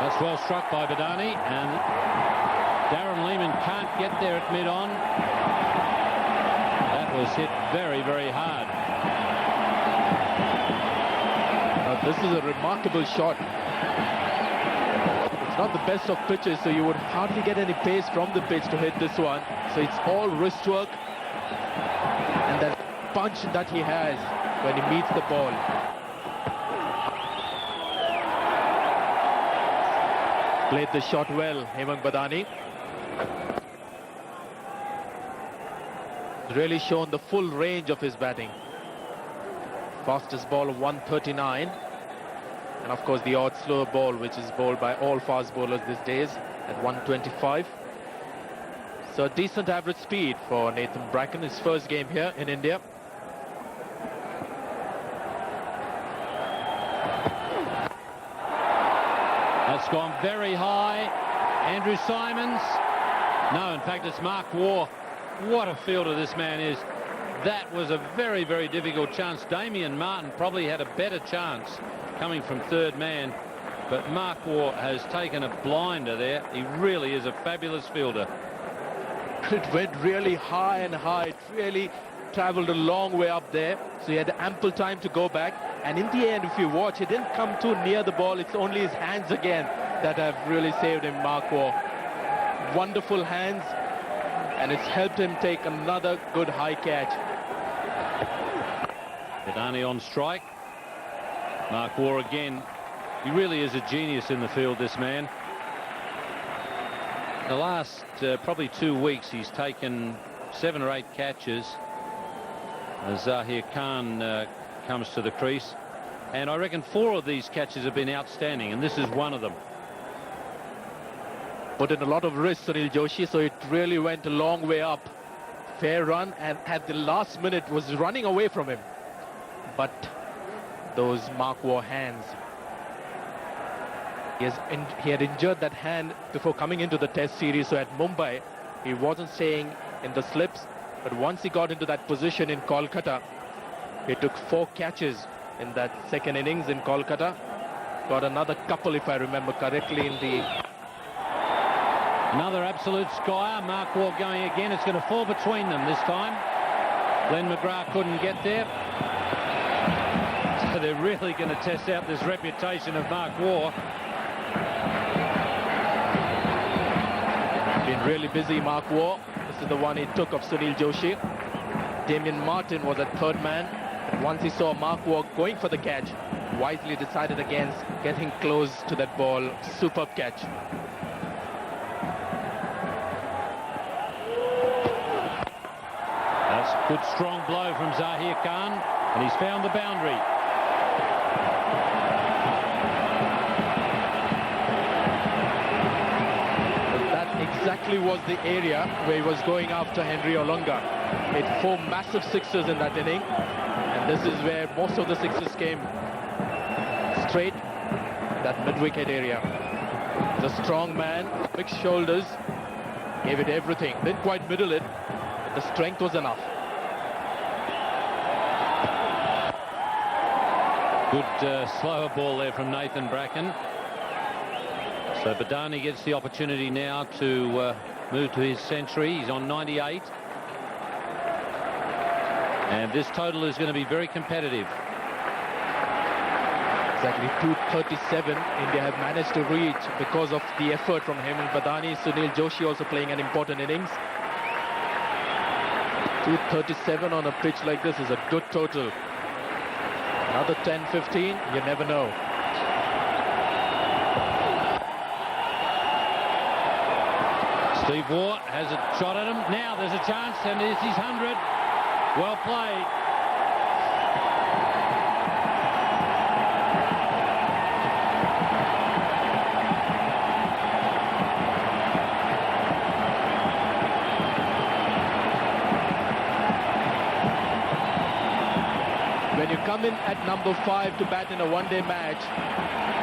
That's well struck by Badani, and Darren Lehman can't get there at mid-on. That was hit very, very hard. This is a remarkable shot. It's not the best of pitches, so you would hardly get any pace from the pitch to hit this one. So it's all wrist work and that punch that he has when he meets the ball. Played the shot well, Hemang Badani. Really shown the full range of his batting. Fastest ball of 139. And of course the odd slower ball, which is bowled by all fast bowlers these days at 125. So a decent average speed for Nathan Bracken, his first game here in India. That's gone very high. Andrew Simons. No, in fact, it's Mark Waugh. What a fielder this man is. That was a very, very difficult chance. Damien Martin probably had a better chance coming from third man, but Mark Waugh has taken a blinder there. He really is a fabulous fielder. It went really high and high. It really traveled a long way up there, so he had ample time to go back. And in the end, if you watch, he didn't come too near the ball. It's only his hands again that have really saved him, Mark Waugh. Wonderful hands, and it's helped him take another good high catch. Badani on strike. Mark Waugh again. He really is a genius in the field, this man. The last probably 2 weeks he's taken 7 or 8 catches as Zahir Khan comes to the crease, and I reckon 4 of these catches have been outstanding, and this is one of them. Put in a lot of risk, Sunil Joshi, so it really went a long way up. Fair run, and at the last minute was running away from him, but those Mark Waugh hands. He had injured that hand before coming into the Test series, so at Mumbai he wasn't staying in the slips, but once he got into that position in Kolkata, he took 4 catches in that second innings in Kolkata. Got another couple, if I remember correctly, in the... Another absolute skyer. Mark Waugh going again. It's going to fall between them this time. Glenn McGrath couldn't get there. So they're really going to test out this reputation of Mark Waugh. Been really busy, Mark Waugh. This is the one he took of Sunil Joshi. Damien Martin was at third man. Once he saw Mark Waugh going for the catch, wisely decided against getting close to that ball. Superb catch. That's a good strong blow from Zahir Khan, and he's found the boundary. Exactly was the area where he was going after Henry Olunga. Made 4 massive sixes in that inning, and this is where most of the sixes came straight in that mid-wicket area. The strong man, big shoulders, gave it everything. Didn't quite middle it, but the strength was enough. Good slower ball there from Nathan Bracken. So Badani gets the opportunity now to move to his century. He's on 98. And this total is going to be very competitive. Exactly 237 India have managed to reach because of the effort from Hemant Badani. Sunil Joshi also playing an important innings. 237 on a pitch like this is a good total. Another 10-15, you never know. Steve Waugh has a shot at him. Now there's a chance, and it's his 100. Well played. When you come in at number 5 to bat in a one-day match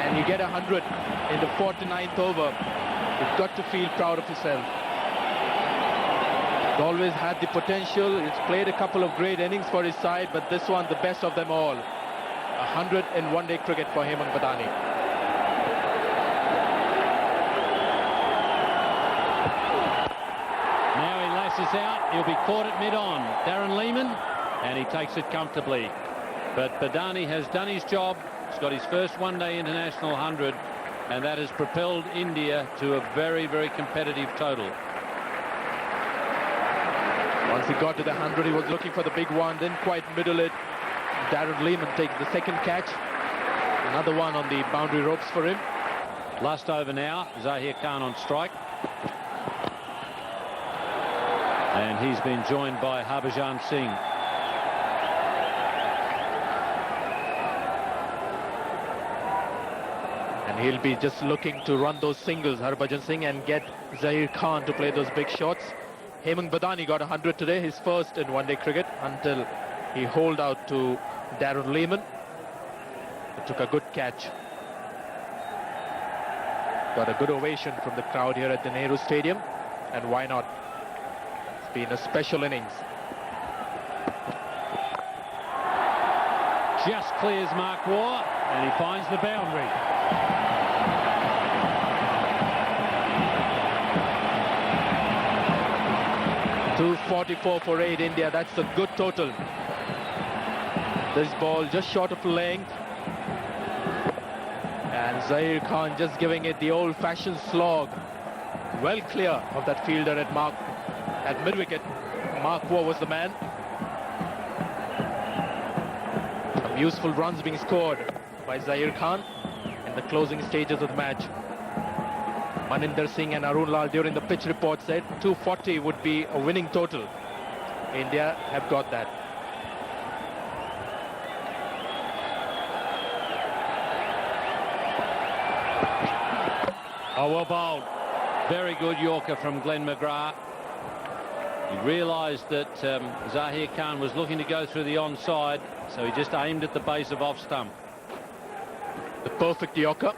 and you get 100 in the 49th over, you've got to feel proud of yourself. He's always had the potential. He's played a couple of great innings for his side, but this one, the best of them all. 100 in one-day cricket for Hemant Badani. Now he lashes out. He'll be caught at mid-on. Darren Lehmann, and he takes it comfortably. But Badani has done his job. He's got his first one-day international 100, and that has propelled India to a very, very competitive total. Once he got to the 100, he was looking for the big one, didn't quite middle it. Darren Lehmann takes the second catch. Another one on the boundary ropes for him. Last over now, Zahir Khan on strike. And he's been joined by Harbhajan Singh. And he'll be just looking to run those singles, Harbhajan Singh, and get Zahir Khan to play those big shots. Hemant Badani got 100 today, his first in one-day cricket, until he holed out to Darren Lehmann. He took a good catch. Got a good ovation from the crowd here at the Nehru Stadium, and why not? It's been a special innings. Just clears Mark Waugh, and he finds the boundary. .244 for 8 India. That's a good total. This ball just short of length. And Zahir Khan just giving it the old-fashioned slog. Well clear of that fielder at mark. At mid-wicket, Mark Waugh was the man. Some useful runs being scored by Zahir Khan in the closing stages of the match. Maninder Singh and Arun Lal during the pitch report said 240 would be a winning total. India have got that. Oh, well bowled. Very good Yorker from Glenn McGrath. He realised that Zahir Khan was looking to go through the onside, so he just aimed at the base of off stump. The perfect Yorker.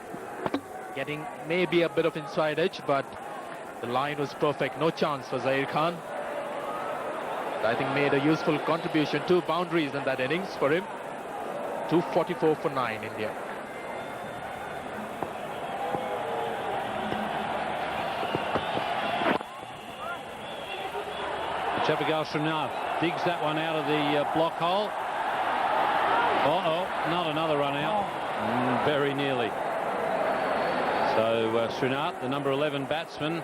Getting maybe a bit of inside edge, but the line was perfect. No chance for Zahir Khan. I think made a useful contribution. 2 boundaries in that innings for him. 244 for 9, India. Chapagal Srinath digs that one out of the block hole. Not another run out. Very nearly. So Srinath, the number 11 batsman,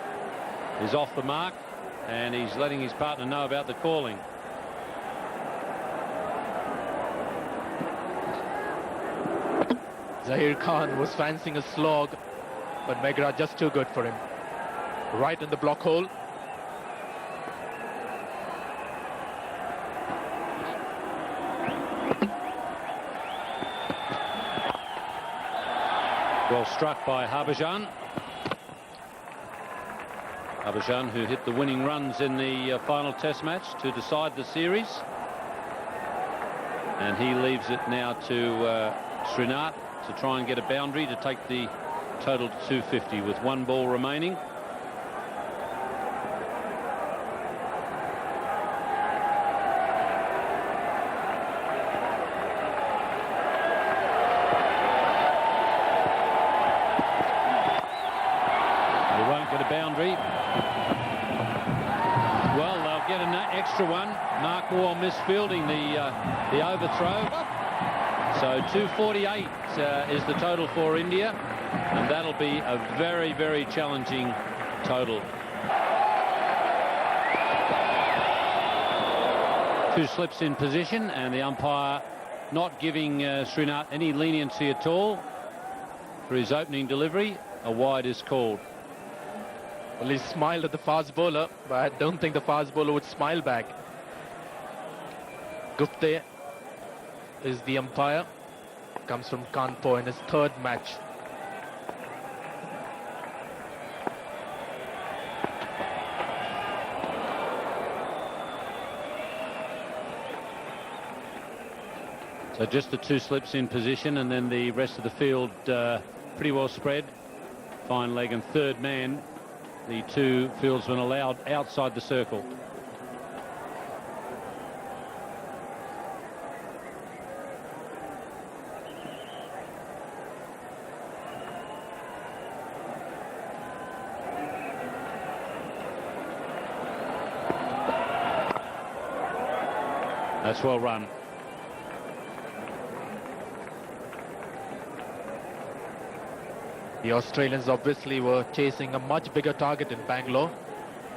is off the mark, and he's letting his partner know about the calling. Zahir Khan was fancying a slog, but McGrath just too good for him. Right in the block hole. Well struck by Harbhajan. Harbhajan, who hit the winning runs in the final test match to decide the series. And he leaves it now to Srinath to try and get a boundary to take the total to 250 with 1 ball remaining. Boundary. Well, they'll get an extra one. Mark Waugh misfielding the overthrow. So 248 is the total for India, and that'll be a very, very challenging total. 2 slips in position, and the umpire not giving Srinath any leniency at all for his opening delivery. A wide is called. Well, he smiled at the fast bowler, but I don't think the fast bowler would smile back. Gupte is the umpire. Comes from Kanpur in his 3rd match. So just the 2 slips in position, and then the rest of the field pretty well spread. Fine leg and 3rd man. The 2 fieldsmen allowed outside the circle. That's well run. The Australians obviously were chasing a much bigger target in Bangalore,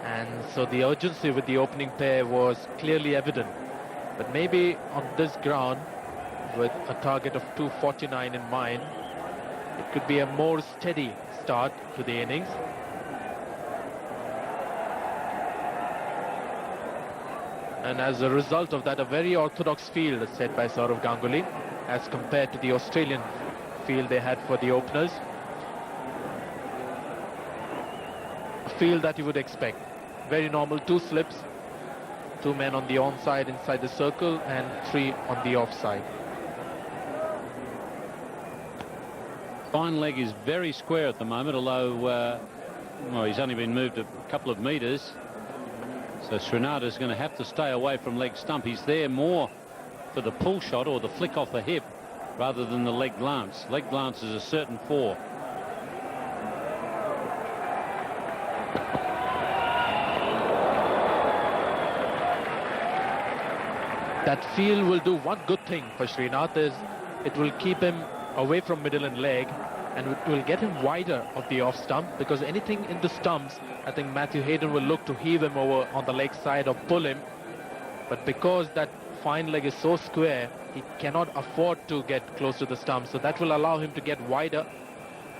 and so the urgency with the opening pair was clearly evident. But maybe on this ground, with a target of 249 in mind, it could be a more steady start to the innings. And as a result of that, a very orthodox field is set by Sourav Ganguly as compared to the Australian field they had for the openers. Field that you would expect. Very normal, 2 slips, 2 men on the onside inside the circle and 3 on the offside. Fine leg is very square at the moment, although well, he's only been moved a couple of metres. So Srinath is going to have to stay away from leg stump. He's there more for the pull shot or the flick off the hip rather than the leg glance. Leg glance is a certain 4. That field will do one good thing for Srinath, is it will keep him away from middle and leg, and it will get him wider of the off stump, because anything in the stumps I think Matthew Hayden will look to heave him over on the leg side or pull him. But because that fine leg is so square, he cannot afford to get close to the stump. So that will allow him to get wider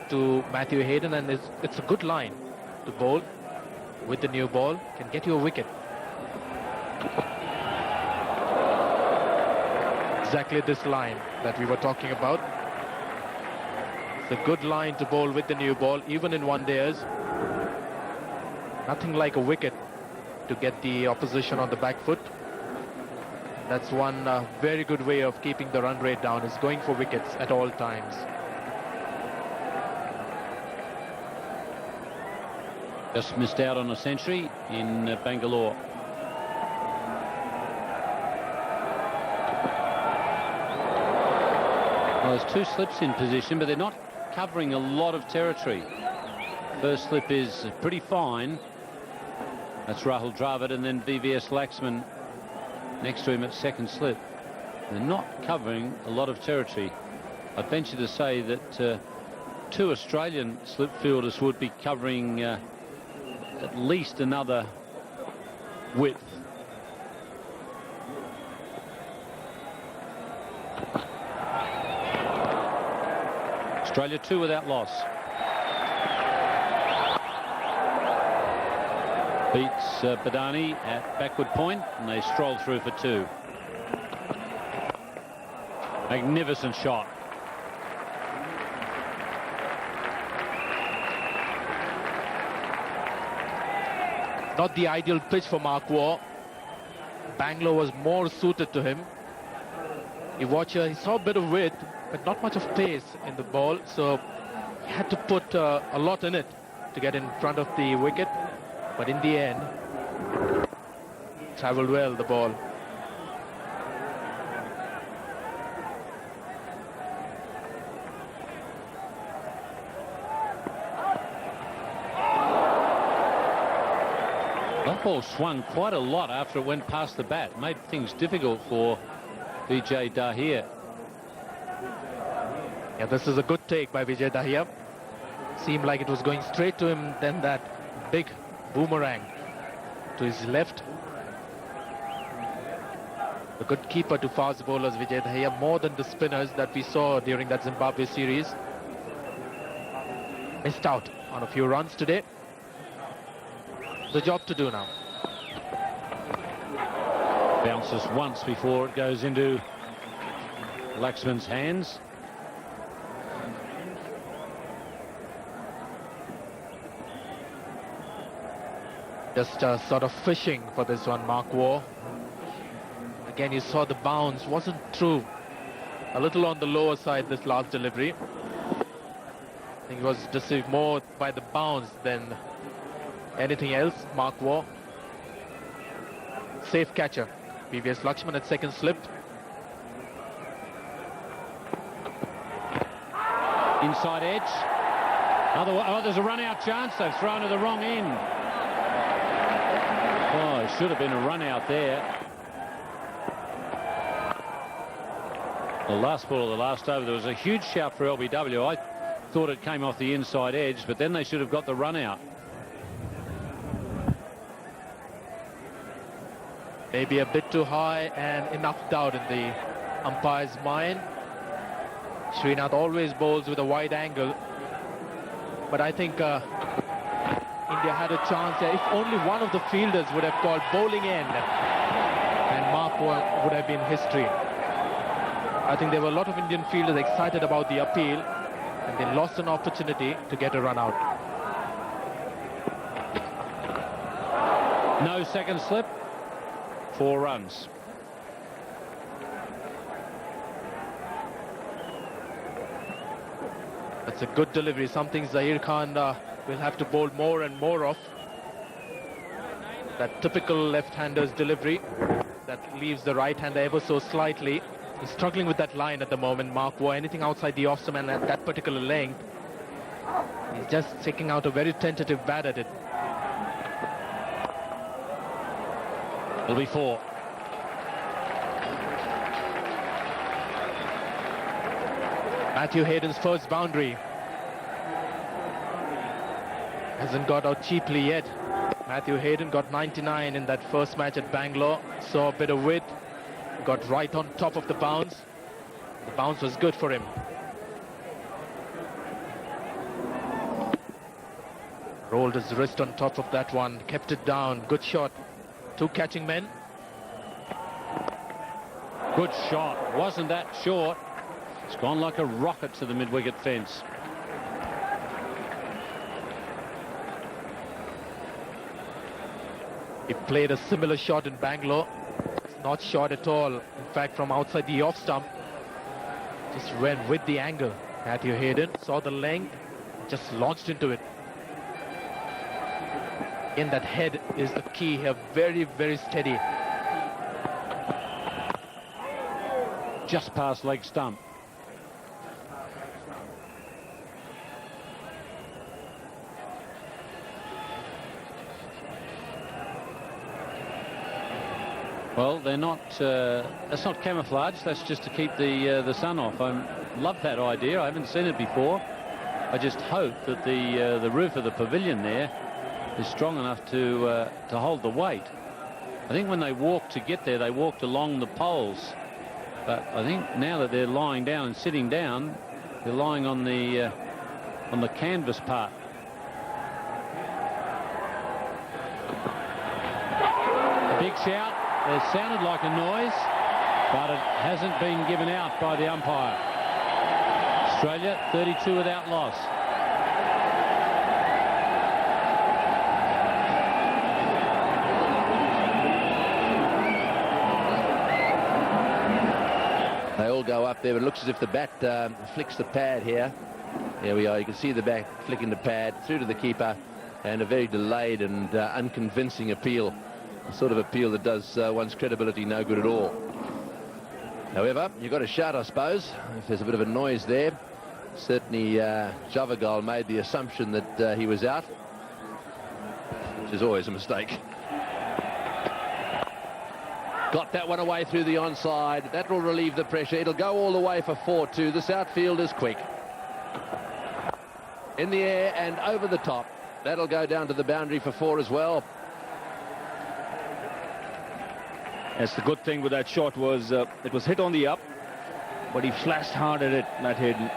to Matthew Hayden, and it's a good line to bowl with the new ball. Can get you a wicket. Exactly this line that we were talking about. It's a good line to bowl with the new ball, even in one-dayers. Nothing like a wicket to get the opposition on the back foot. That's one very good way of keeping the run rate down, is going for wickets at all times. Just missed out on a century in Bangalore. Well, there's two slips in position, but they're not covering a lot of territory. First slip is pretty fine. That's Rahul Dravid, and then VVS Laxman next to him at second slip. They're not covering a lot of territory. I'd venture to say that two Australian slip fielders would be covering at least another width. Australia 2 without loss. Beats Badani at backward point, and they stroll through for 2. Magnificent shot. Not the ideal pitch for Mark Waugh. Bangalore was more suited to him. You watch here, he saw a bit of width, but not much of pace in the ball, so he had to put a lot in it to get in front of the wicket. But in the end, travelled well, the ball. That ball swung quite a lot after it went past the bat. Made things difficult for Vijay Dahiya. Yeah, this is a good take by Vijay Dahiya. Seemed like it was going straight to him, then that big boomerang to his left. A good keeper to fast bowlers, Vijay Dahiya, more than the spinners that we saw during that Zimbabwe series. Missed out on a few runs today. The job to do now. Bounces once before it goes into Laxman's hands. Just sort of fishing for this one, Mark Waugh. Again, you saw the bounce wasn't true. A little on the lower side, this last delivery. I think it was deceived more by the bounce than anything else, Mark Waugh. Safe catcher. VVS Laxman at second slip. Inside edge. Oh, there's a run-out chance. They've thrown to the wrong end. Oh, it should have been a run-out there. The last ball of the last over, there was a huge shout for LBW. I thought it came off the inside edge, but then they should have got the run-out. Maybe a bit too high and enough doubt in the umpire's mind. Srinath always bowls with a wide angle, but I think India had a chance there. If only one of the fielders would have called bowling end, and Mark would have been history. I think there were a lot of Indian fielders excited about the appeal, and they lost an opportunity to get a run out. No second slip. 4 runs. That's a good delivery, something Zahir Khan will have to bowl more and more of. That typical left-hander's delivery that leaves the right-hander ever so slightly. He's struggling with that line at the moment, Mark Waugh. Anything outside the off-stump at that particular length, he's just taking out a very tentative bat at it. It'll be 4. Matthew Hayden's first boundary. Hasn't got out cheaply yet. Matthew Hayden got 99 in that first match at Bangalore. Saw a bit of width. Got right on top of the bounce. The bounce was good for him. Rolled his wrist on top of that one. Kept it down. Good shot. 2 catching men. Good shot. Wasn't that short? It's gone like a rocket to the mid-wicket fence. He played a similar shot in Bangalore. It's not short at all. In fact, from outside the off stump, just went with the angle. Matthew Hayden saw the length, just launched into it. Again, that head is the key here. Very, very steady. Just past leg stump. Well, they're not. That's not camouflage. That's just to keep the sun off. I love that idea. I haven't seen it before. I just hope that the roof of the pavilion there is strong enough to hold the weight. I think when they walked to get there, they walked along the poles. But I think now that they're lying down and sitting down, they're lying on the canvas part. A big shout. It sounded like a noise, but it hasn't been given out by the umpire. Australia 32 without loss. They all go up there, but it looks as if the bat flicks the pad here. There we are. You can see the bat flicking the pad through to the keeper, and a very delayed and unconvincing appeal. The sort of appeal that does one's credibility no good at all. However, you've got to shout, I suppose, if there's a bit of a noise there. Certainly, Javagal made the assumption that he was out, which is always a mistake. Got that one away through the onside. That will relieve the pressure. It'll go all the way for 4-2. This outfield is quick. In the air and over the top. That'll go down to the boundary for 4 as well. Yes, the good thing with that shot was it was hit on the up, but he flashed hard at it, Matt Hayden.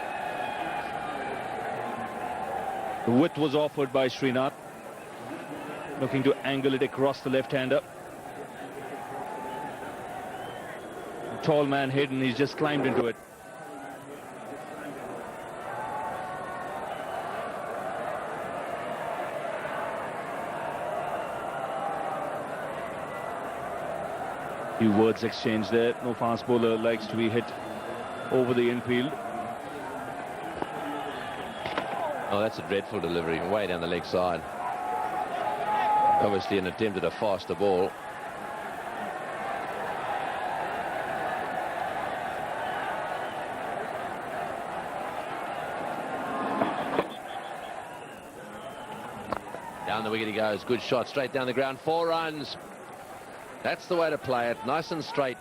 The width was offered by Srinath, looking to angle it across the left-hander. Tall man Hayden, he's just climbed into it. Few words exchanged there. No fast bowler likes to be hit over the infield. Oh, that's a dreadful delivery, way down the leg side. Obviously an attempt at a faster ball. Down the wicket he goes. Good shot, straight down the ground. 4 runs. That's the way to play it. Nice and straight.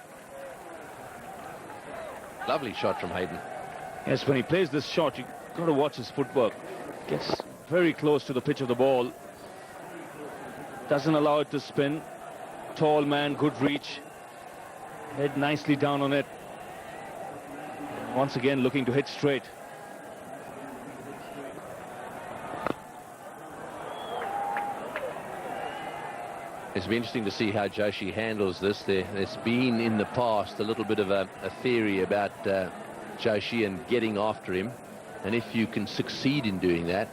Lovely shot from Hayden. Yes, when he plays this shot, you've got to watch his footwork. Gets very close to the pitch of the ball. Doesn't allow it to spin. Tall man, good reach. Head nicely down on it. Once again, looking to hit straight. It's be interesting to see how Joshi handles this. There's been in the past a little bit of a theory about Joshi and getting after him, and if you can succeed in doing that,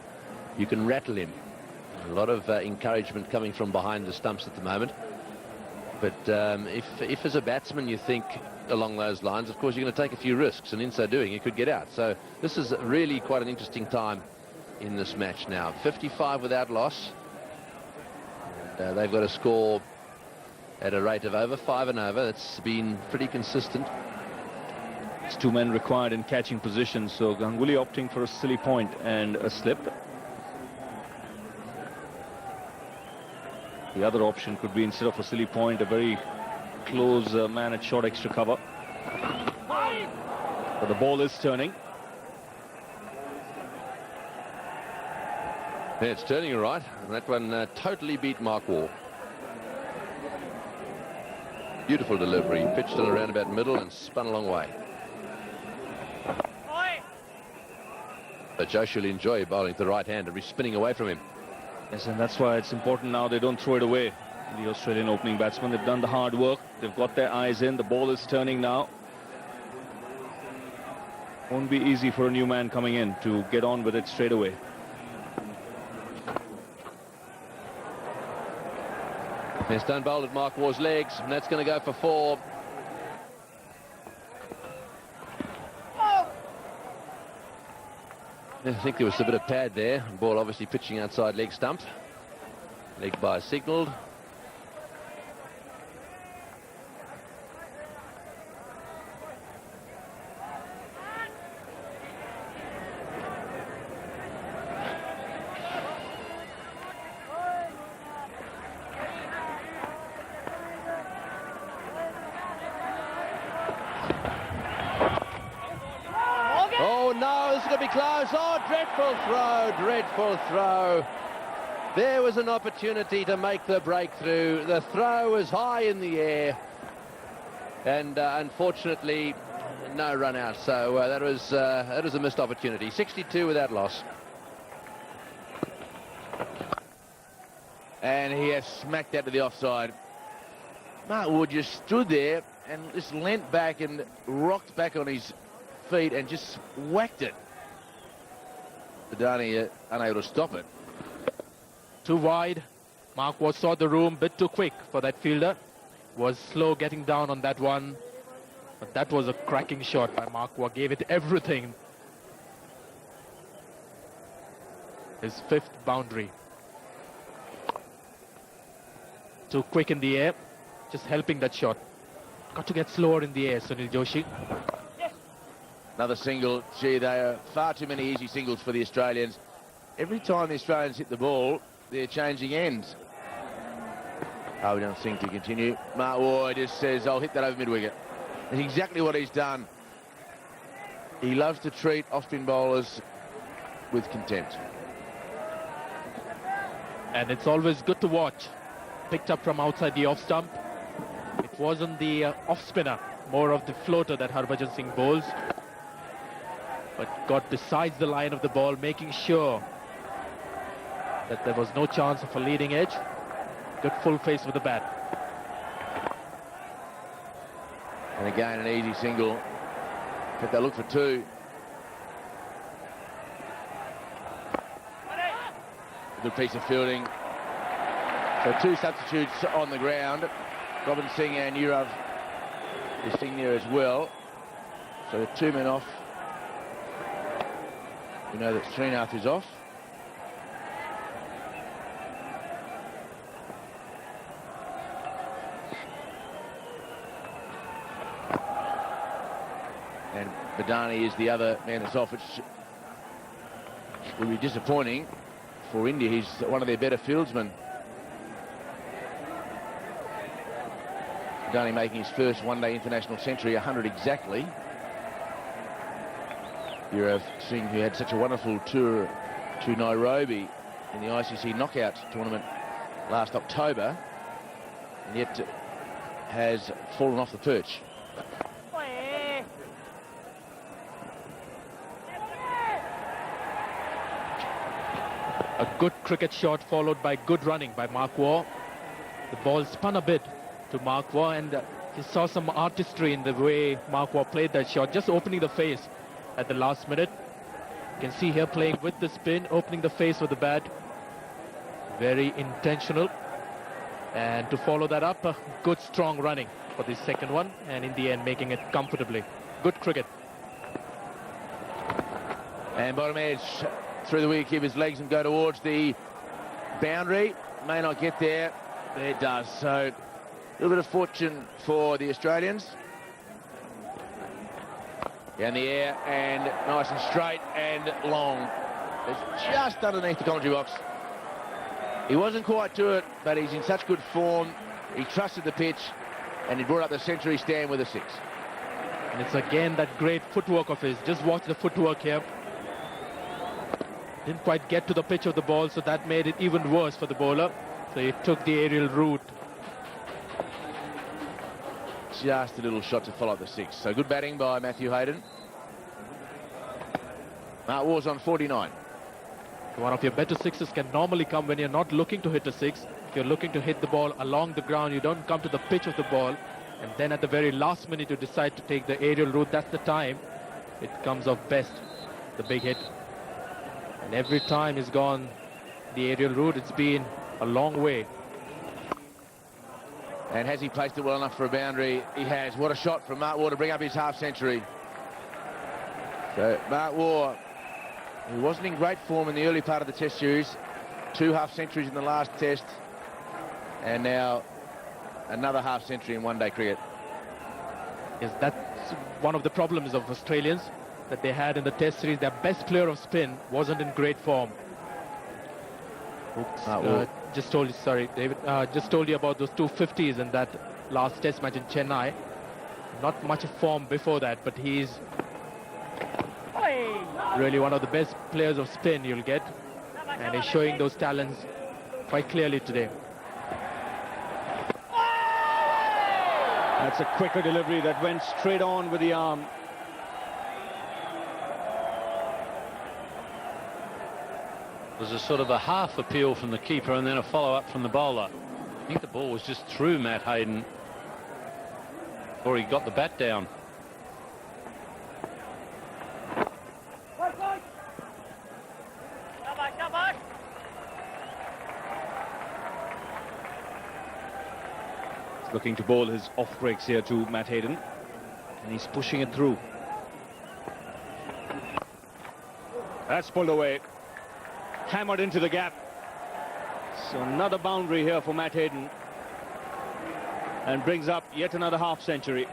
you can rattle him. A lot of encouragement coming from behind the stumps at the moment. But if as a batsman you think along those lines, of course you're going to take a few risks, and in so doing you could get out. So this is really quite an interesting time in this match now. 55 without loss. They've got a score at a rate of over 5 and over. It's been pretty consistent. It's 2 men required in catching position, so Ganguly opting for a silly point and a slip. The other option could be, instead of a silly point, a very close man at short extra cover. But the ball is turning. Yeah, it's turning all right, and that one totally beat Mark Waugh. Beautiful delivery, pitched on around about middle and spun a long way. But Josh will enjoy bowling to the right hand and be spinning away from him. Yes, and that's why it's important now they don't throw it away. The Australian opening batsmen, they've done the hard work. They've got their eyes in. The ball is turning now. Won't be easy for a new man coming in to get on with it straight away. It's done bowled at Mark Waugh's legs, and that's going to go for 4. I think there was a bit of pad there. Ball obviously pitching outside leg stump. Leg by signalled. Oh no, this is going to be close. Oh, dreadful throw, dreadful throw. There was an opportunity to make the breakthrough. The throw was high in the air, and unfortunately, no run out. So that was a missed opportunity. 62 without loss. And he has smacked out to the offside. Mark Waugh just stood there and just leant back and rocked back on his feet and just whacked it. Badani unable to stop it. Too wide. Mark Waugh saw the room, bit too quick for that fielder. Was slow getting down on that one. But that was a cracking shot by Mark Waugh. Gave it everything. His 5th boundary. Too quick in the air. Just helping that shot. Got to get slower in the air, Sunil Joshi. Another single. Gee, they are far too many easy singles for the Australians. Every time the Australians hit the ball, they're changing ends. Oh, we don't think to continue. Mark Waugh just says, I'll hit that over mid-wicket. That's exactly what he's done. He loves to treat off-spin bowlers with contempt. And it's always good to watch. Picked up from outside the off-stump. It wasn't the off-spinner, more of the floater that Harbhajan Singh bowls. But got besides the line of the ball, making sure that there was no chance of a leading edge. Good full face with the bat. And again, an easy single. But they'll look for 2. Good piece of fielding. So 2 substitutes on the ground. Robin Singh and Yurav is sitting there as well. So the 2 men off. We know that Srinath is off. And Badani is the other man that's off, which will be disappointing for India. He's one of their better fieldsmen. Badani making his first one-day international century, 100 exactly. Yurav Singh, who had such a wonderful tour to Nairobi in the ICC knockout tournament last October, and yet has fallen off the perch. A good cricket shot followed by good running by Mark Waugh. The ball spun a bit to Mark Waugh, and you saw some artistry in the way Mark Waugh played that shot, just opening the face at the last minute. You can see here playing with the spin, opening the face with the bat. Very intentional. And to follow that up, good strong running for the second one, and in the end making it comfortably. Good cricket. And bottom edge through the wicket, keep his legs and go towards the boundary. May not get there. There it does. So a little bit of fortune for the Australians. Down the air and nice and straight and long. It's just underneath the commentary box. He wasn't quite to it, but he's in such good form. He trusted the pitch and he brought up the century stand with a 6. And it's again that great footwork of his. Just watch the footwork here. Didn't quite get to the pitch of the ball, so that made it even worse for the bowler. So he took the aerial route. Just a little shot to follow up the 6. So good batting by Matthew Hayden. Mark Waugh's on 49. One of your better sixes can normally come when you're not looking to hit a 6. If you're looking to hit the ball along the ground, you don't come to the pitch of the ball. And then at the very last minute, you decide to take the aerial route. That's the time it comes off best, the big hit. And every time he's gone the aerial route, it's been a long way. And has he placed it well enough for a boundary? He has. What a shot from Mark Waugh to bring up his half-century. So Mark Waugh, who wasn't in great form in the early part of the Test series, 2 half-centuries in the last Test, and now another half-century in one-day cricket. Yes, that's one of the problems of Australians that they had in the Test series. Their best player of spin wasn't in great form. Oops, just told you, sorry, David. Just told you about those 2 50s in that last Test match in Chennai. Not much of form before that, but he's really one of the best players of spin you'll get, and he's showing those talents quite clearly today. That's a quicker delivery that went straight on with the arm. There's a sort of a half appeal from the keeper and then a follow-up from the bowler. I think the ball was just through Matt Hayden before he got the bat down. He's looking to bowl his off breaks here to Matt Hayden, and he's pushing it through. That's pulled away. Hammered into the gap. So another boundary here for Matt Hayden, and brings up yet another half-century.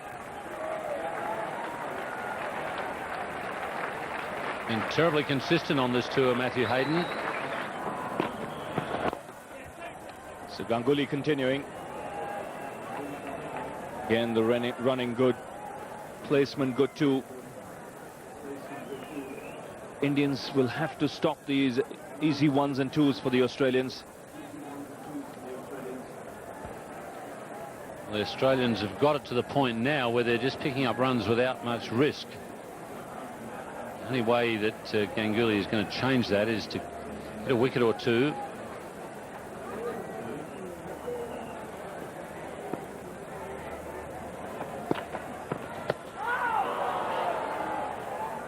Been terribly consistent on this tour, Matthew Hayden. So Ganguly continuing. Again, the running good. Placement good too. Indians will have to stop these easy 1s and 2s for the Australians. The Australians have got it to the point now where they're just picking up runs without much risk. The only way that Ganguly is going to change that is to hit a wicket or 2.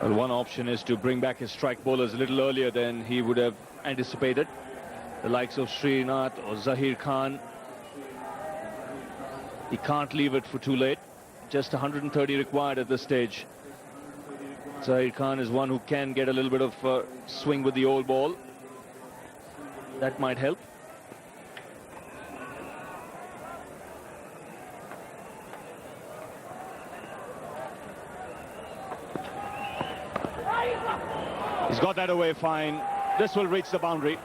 Well, one option is to bring back his strike bowlers a little earlier than he would have anticipated. The likes of Srinath or Zahir Khan. He can't leave it for too late. Just 130 required at this stage. Zahir Khan is one who can get a little bit of swing with the old ball. That might help. He's got that away fine. This will reach the boundary.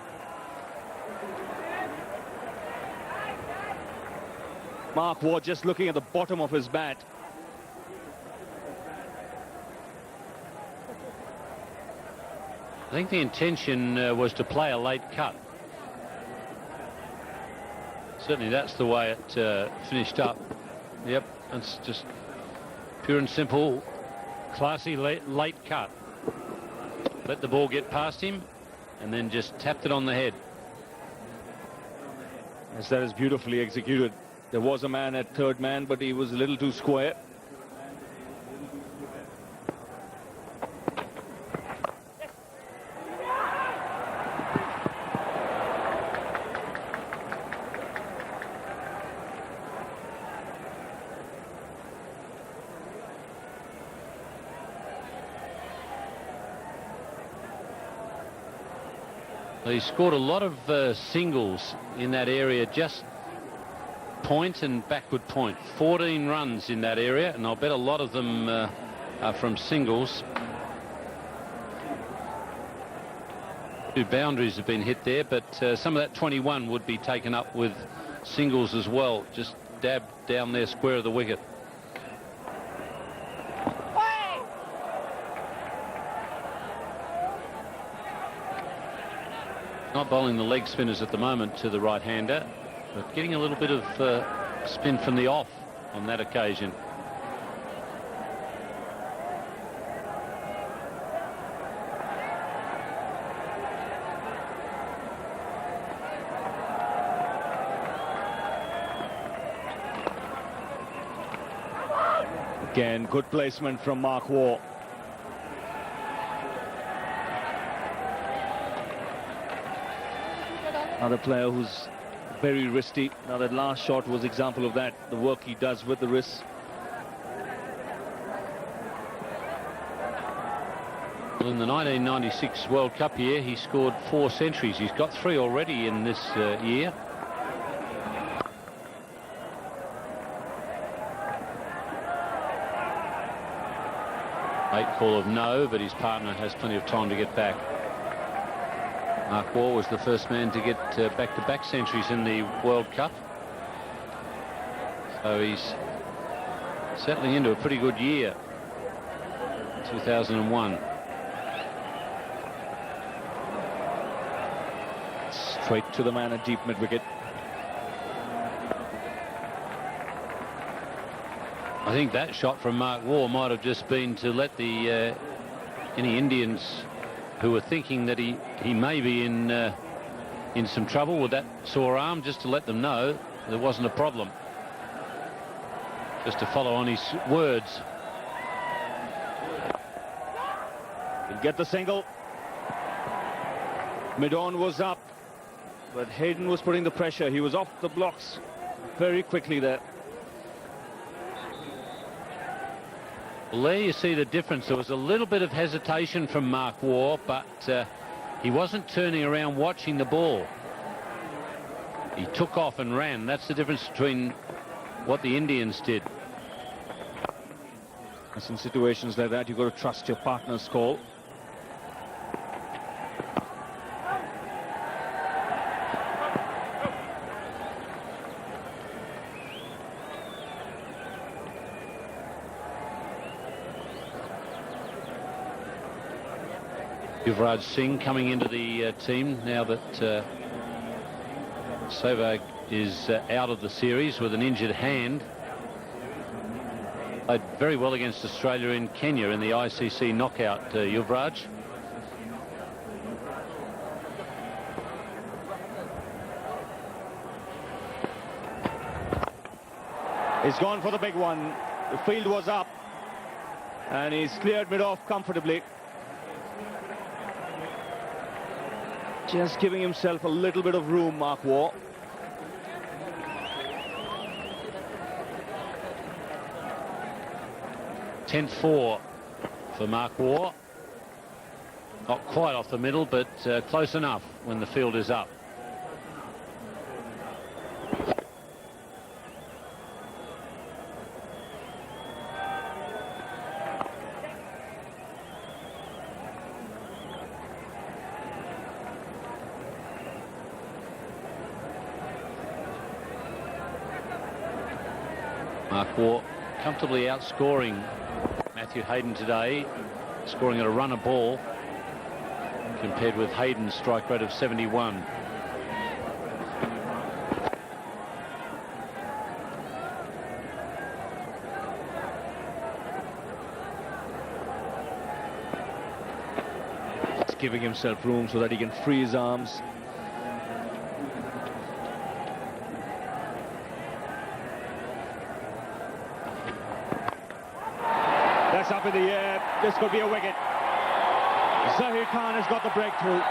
Mark Waugh just looking at the bottom of his bat. I think the intention was to play a late cut. Certainly that's the way it finished up. Yep, it's just pure and simple, classy late cut. Let the ball get past him and then just tapped it on the head. Yes, that is beautifully executed. There was a man at third man, but he was a little too square. He scored a lot of singles in that area, just point and backward point. 14 runs in that area, and I'll bet a lot of them are from singles. 2 boundaries have been hit there, but some of that 21 would be taken up with singles as well, just dabbed down there square of the wicket. Not bowling the leg spinners at the moment to the right-hander, but getting a little bit of spin from the off on that occasion. Again, good placement from Mark Waugh. Another player who's very wristy. Now that last shot was example of that, the work he does with the wrists. Well, in the 1996 World Cup year, he scored 4 centuries. He's got 3 already in this year. Late call of no, but his partner has plenty of time to get back. Mark Waugh was the first man to get back-to-back centuries in the World Cup. So he's settling into a pretty good year. 2001. Straight to the man at deep mid-wicket. I think that shot from Mark Waugh might have just been to let the any Indians who were thinking that he may be in some trouble with that sore arm, just to let them know there wasn't a problem. Just to follow on his words. He'll get the single. Mid-on was up, but Hayden was putting the pressure. He was off the blocks very quickly there. Well, there you see the difference. There was a little bit of hesitation from Mark Waugh, but he wasn't turning around watching the ball. He took off and ran. That's the difference between what the Indians did. In situations like that, you've got to trust your partner's call. Yuvraj Singh coming into the team now that Sehwag is out of the series with an injured hand. Played very well against Australia in Kenya in the ICC knockout, Yuvraj. He's gone for the big one. The field was up, and he's cleared mid-off comfortably. Just giving himself a little bit of room, Mark Waugh. .10-4 for Mark Waugh. Not quite off the middle, but close enough when the field is up. Mark Waugh comfortably outscoring Matthew Hayden today, scoring at a run a ball compared with Hayden's strike rate of 71. He's giving himself room so that he can free his arms. That's up in the air. This could be a wicket. Zahir Khan has got the breakthrough.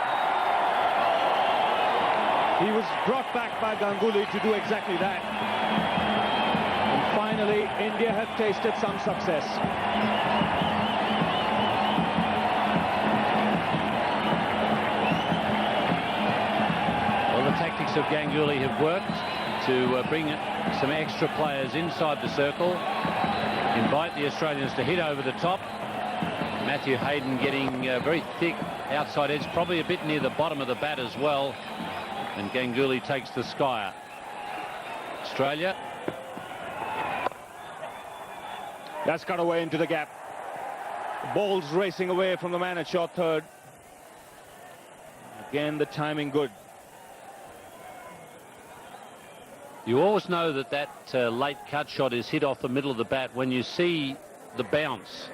He was brought back by Ganguly to do exactly that. And finally, India have tasted some success. Well, the tactics of Ganguly have worked to bring some extra players inside the circle, invite the Australians to hit over the top. Matthew Hayden getting very thick outside edge, probably a bit near the bottom of the bat as well. And Ganguly takes the skyer. Australia. That's cut away into the gap. The ball's racing away from the man at short third. Again, the timing good. You always know that late cut shot is hit off the middle of the bat when you see the bounce.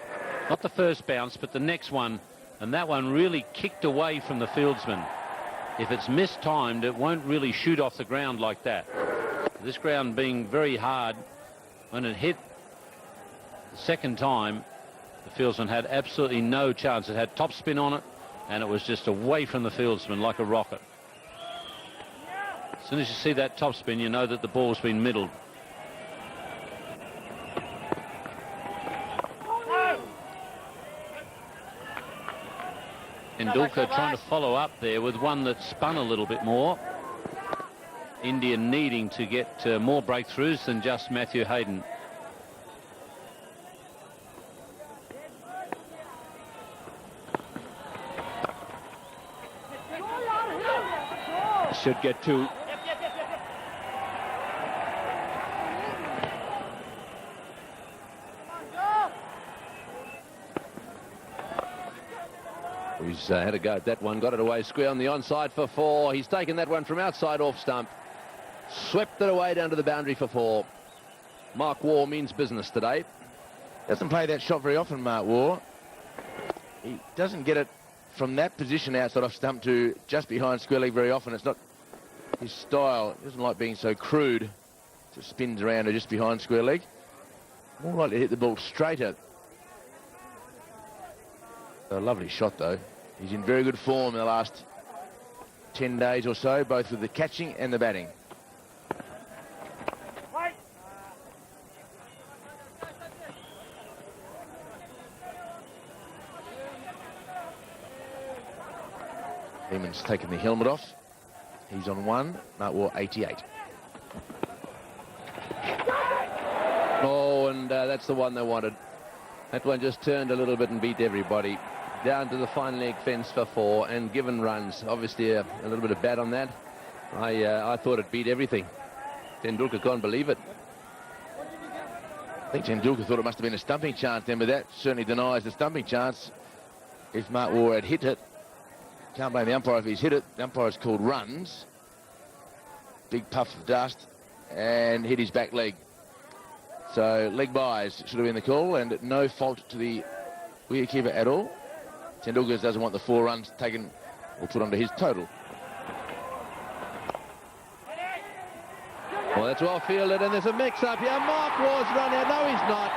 Not the first bounce, but the next one. And that one really kicked away from the fieldsman. If it's mistimed, it won't really shoot off the ground like that. This ground being very hard, when it hit the second time, the fieldsman had absolutely no chance. It had topspin on it, and it was just away from the fieldsman like a rocket. As soon as you see that topspin, you know that the ball's been middled. Tendulkar trying to follow up there with one that spun a little bit more. India needing to get more breakthroughs than just Matthew Hayden. Should get two. He's had a go at that one, got it away square on the onside for 4. He's taken that one from outside off stump, swept it away down to the boundary for 4. Mark Waugh means business today. Doesn't play that shot very often, Mark Waugh. He doesn't get it from that position outside off stump to just behind square leg very often. It's not his style. He doesn't like being so crude. Just spins around to just behind square leg. More likely to hit the ball straighter. A lovely shot, though. He's in very good form in the last 10 days or so, both with the catching and the batting. Lehman's taken the helmet off. He's on 1. Mark Waugh 88. Oh, and that's the one they wanted. That one just turned a little bit and beat everybody. Down to the fine leg fence for 4 and given runs. Obviously a little bit of bat on that. I thought it beat everything. Tendulkar can't believe it. I think Tendulkar thought it must have been a stumping chance then, but that certainly denies the stumping chance. If Mark Waugh had hit it, can't blame the umpire if he's hit it. The umpire's called runs. Big puff of dust and hit his back leg. So leg byes should have been the call, and no fault to the wicketkeeper at all. Tendulkar doesn't want the 4 runs taken or put onto his total. Well, that's well fielded, and there's a mix-up here. Mark Waugh's run out. No, he's not.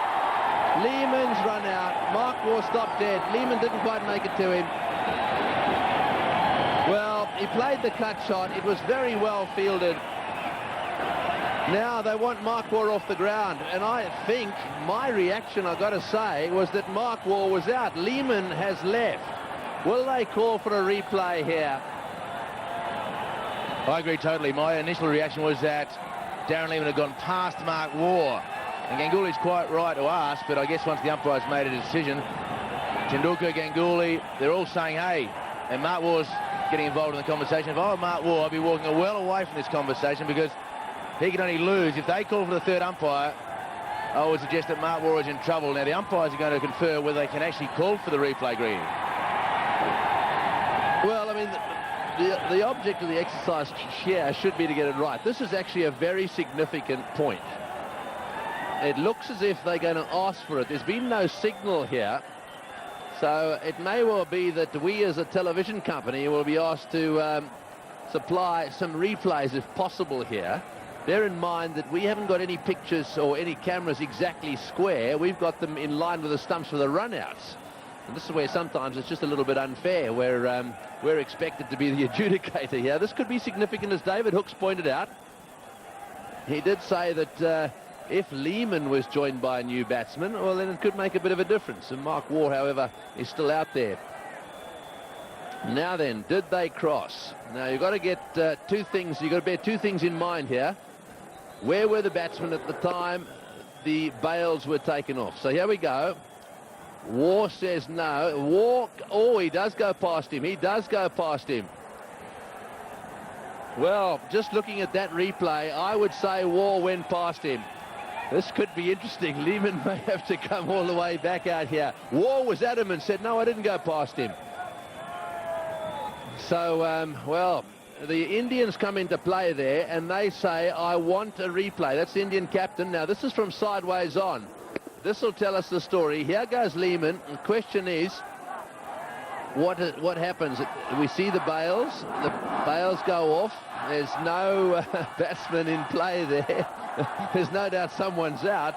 Lehman's run out. Mark Waugh stopped dead. Lehman didn't quite make it to him. Well, he played the cut shot. It was very well fielded. Now they want Mark Waugh off the ground, and I think my reaction, I've got to say, was that Mark Waugh was out. Lehman has left. Will they call for a replay here? I agree totally. My initial reaction was that Darren Lehman had gone past Mark Waugh. And Ganguly's quite right to ask, but I guess once the umpire's made a decision, Tendulkar, Ganguly, they're all saying, hey, and Mark Waugh's getting involved in the conversation. If I were Mark Waugh, I'd be walking well away from this conversation, because he can only lose. If they call for the third umpire, I would suggest that Mark Waugh is in trouble. Now, the umpires are going to confer whether they can actually call for the replay, Green. Well, I mean, the object of the exercise here should be to get it right. This is actually a very significant point. It looks as if they're going to ask for it. There's been no signal here. So it may well be that we as a television company will be asked to supply some replays if possible here. Bear in mind that we haven't got any pictures or any cameras exactly square. We've got them in line with the stumps for the runouts. And this is where sometimes it's just a little bit unfair, where we're expected to be the adjudicator here. This could be significant, as David Hooks pointed out. He did say that if Lehman was joined by a new batsman, well, then it could make a bit of a difference. And Mark Waugh, however, is still out there. Now then, did they cross? Now, you've got to get 2 things. You've got to bear 2 things in mind here. Where were the batsmen at the time the bails were taken off? So here we go. Waugh says no. Waugh, oh, he does go past him. He does go past him. Well, just looking at that replay, I would say Waugh went past him. This could be interesting. Lehman may have to come all the way back out here. Waugh was adamant, said, no, I didn't go past him. So, well, the Indians come into play there, and they say, I want a replay. That's the Indian captain. Now, this is from sideways on. This will tell us the story. Here goes Lehman. The question is, what happens? We see the bails. The bails go off. There's no batsman in play there. There's no doubt someone's out.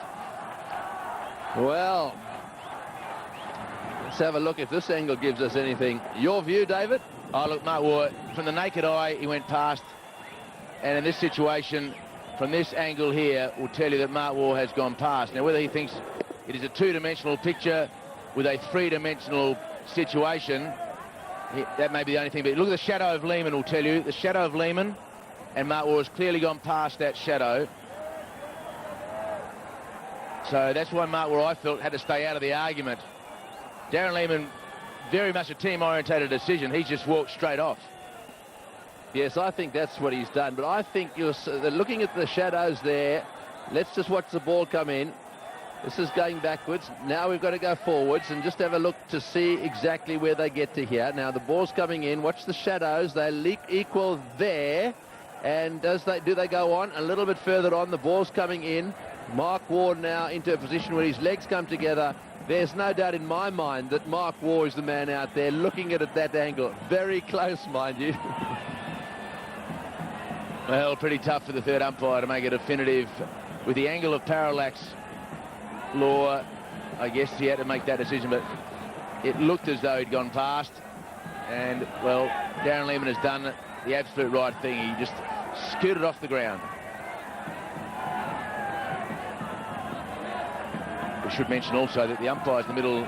Well, let's have a look if this angle gives us anything. Your view, David? Oh, look, Mark Waugh, from the naked eye, he went past. And in this situation, from this angle here, will tell you that Mark Waugh has gone past. Now, whether he thinks it is a two-dimensional picture with a three-dimensional situation, that may be the only thing. But look at the shadow of Lehman will tell you. The shadow of Lehman, and Mark Waugh has clearly gone past that shadow. So that's why Mark Waugh, I felt, had to stay out of the argument. Darren Lehman, very much a team-orientated decision. He's just walked straight off. Yes, I think that's what he's done. But I think you're looking at the shadows there. Let's just watch the ball come in. This is going backwards. Now we've got to go forwards and just have a look to see exactly where they get to here. Now the ball's coming in. Watch the shadows. They equal there. And do they go on? A little bit further on. The ball's coming in. Mark Waugh now into a position where his legs come together. There's no doubt in my mind that Mark Waugh is the man out there looking at it that angle. Very close, mind you. Well, pretty tough for the third umpire to make a definitive. With the angle of parallax law, I guess he had to make that decision, but it looked as though he'd gone past. And, well, Darren Lehman has done the absolute right thing. He just scooted off the ground. We should mention also that the umpires in the middle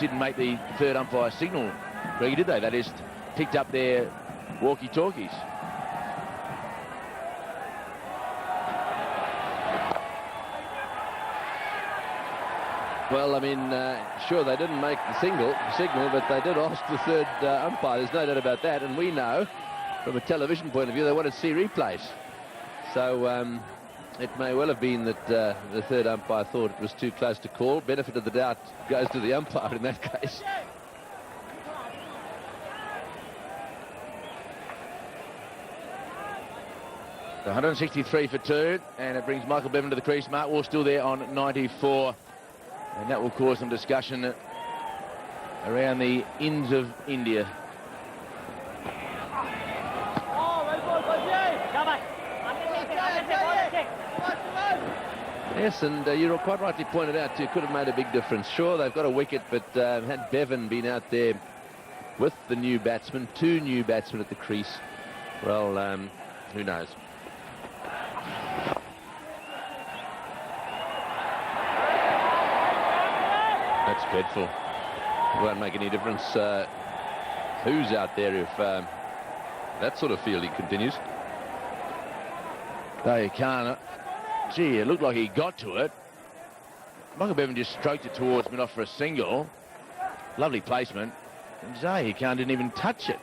didn't make the third umpire signal. Really, did they? They just picked up their walkie-talkies. Well, I mean, sure, they didn't make the signal, but they did ask the third umpire. There's no doubt about that. And we know, from a television point of view, they want to see replays. So it may well have been that the third umpire thought it was too close to call. Benefit of the doubt goes to the umpire in that case. So 163 for two, and it brings Michael Bevan to the crease. Mark Waugh still there on 94. And that will cause some discussion around the ends of India. Yes, and you quite rightly pointed out, too, could have made a big difference. Sure, they've got a wicket, but had Bevan been out there with the new batsman, two new batsmen at the crease, well, who knows? That's dreadful. It won't make any difference who's out there if that sort of fielding continues. They can't. Gee, it looked like he got to it. Michael Bevan just stroked it towards mid-off for a single. Lovely placement. And Zahir Khan didn't even touch it.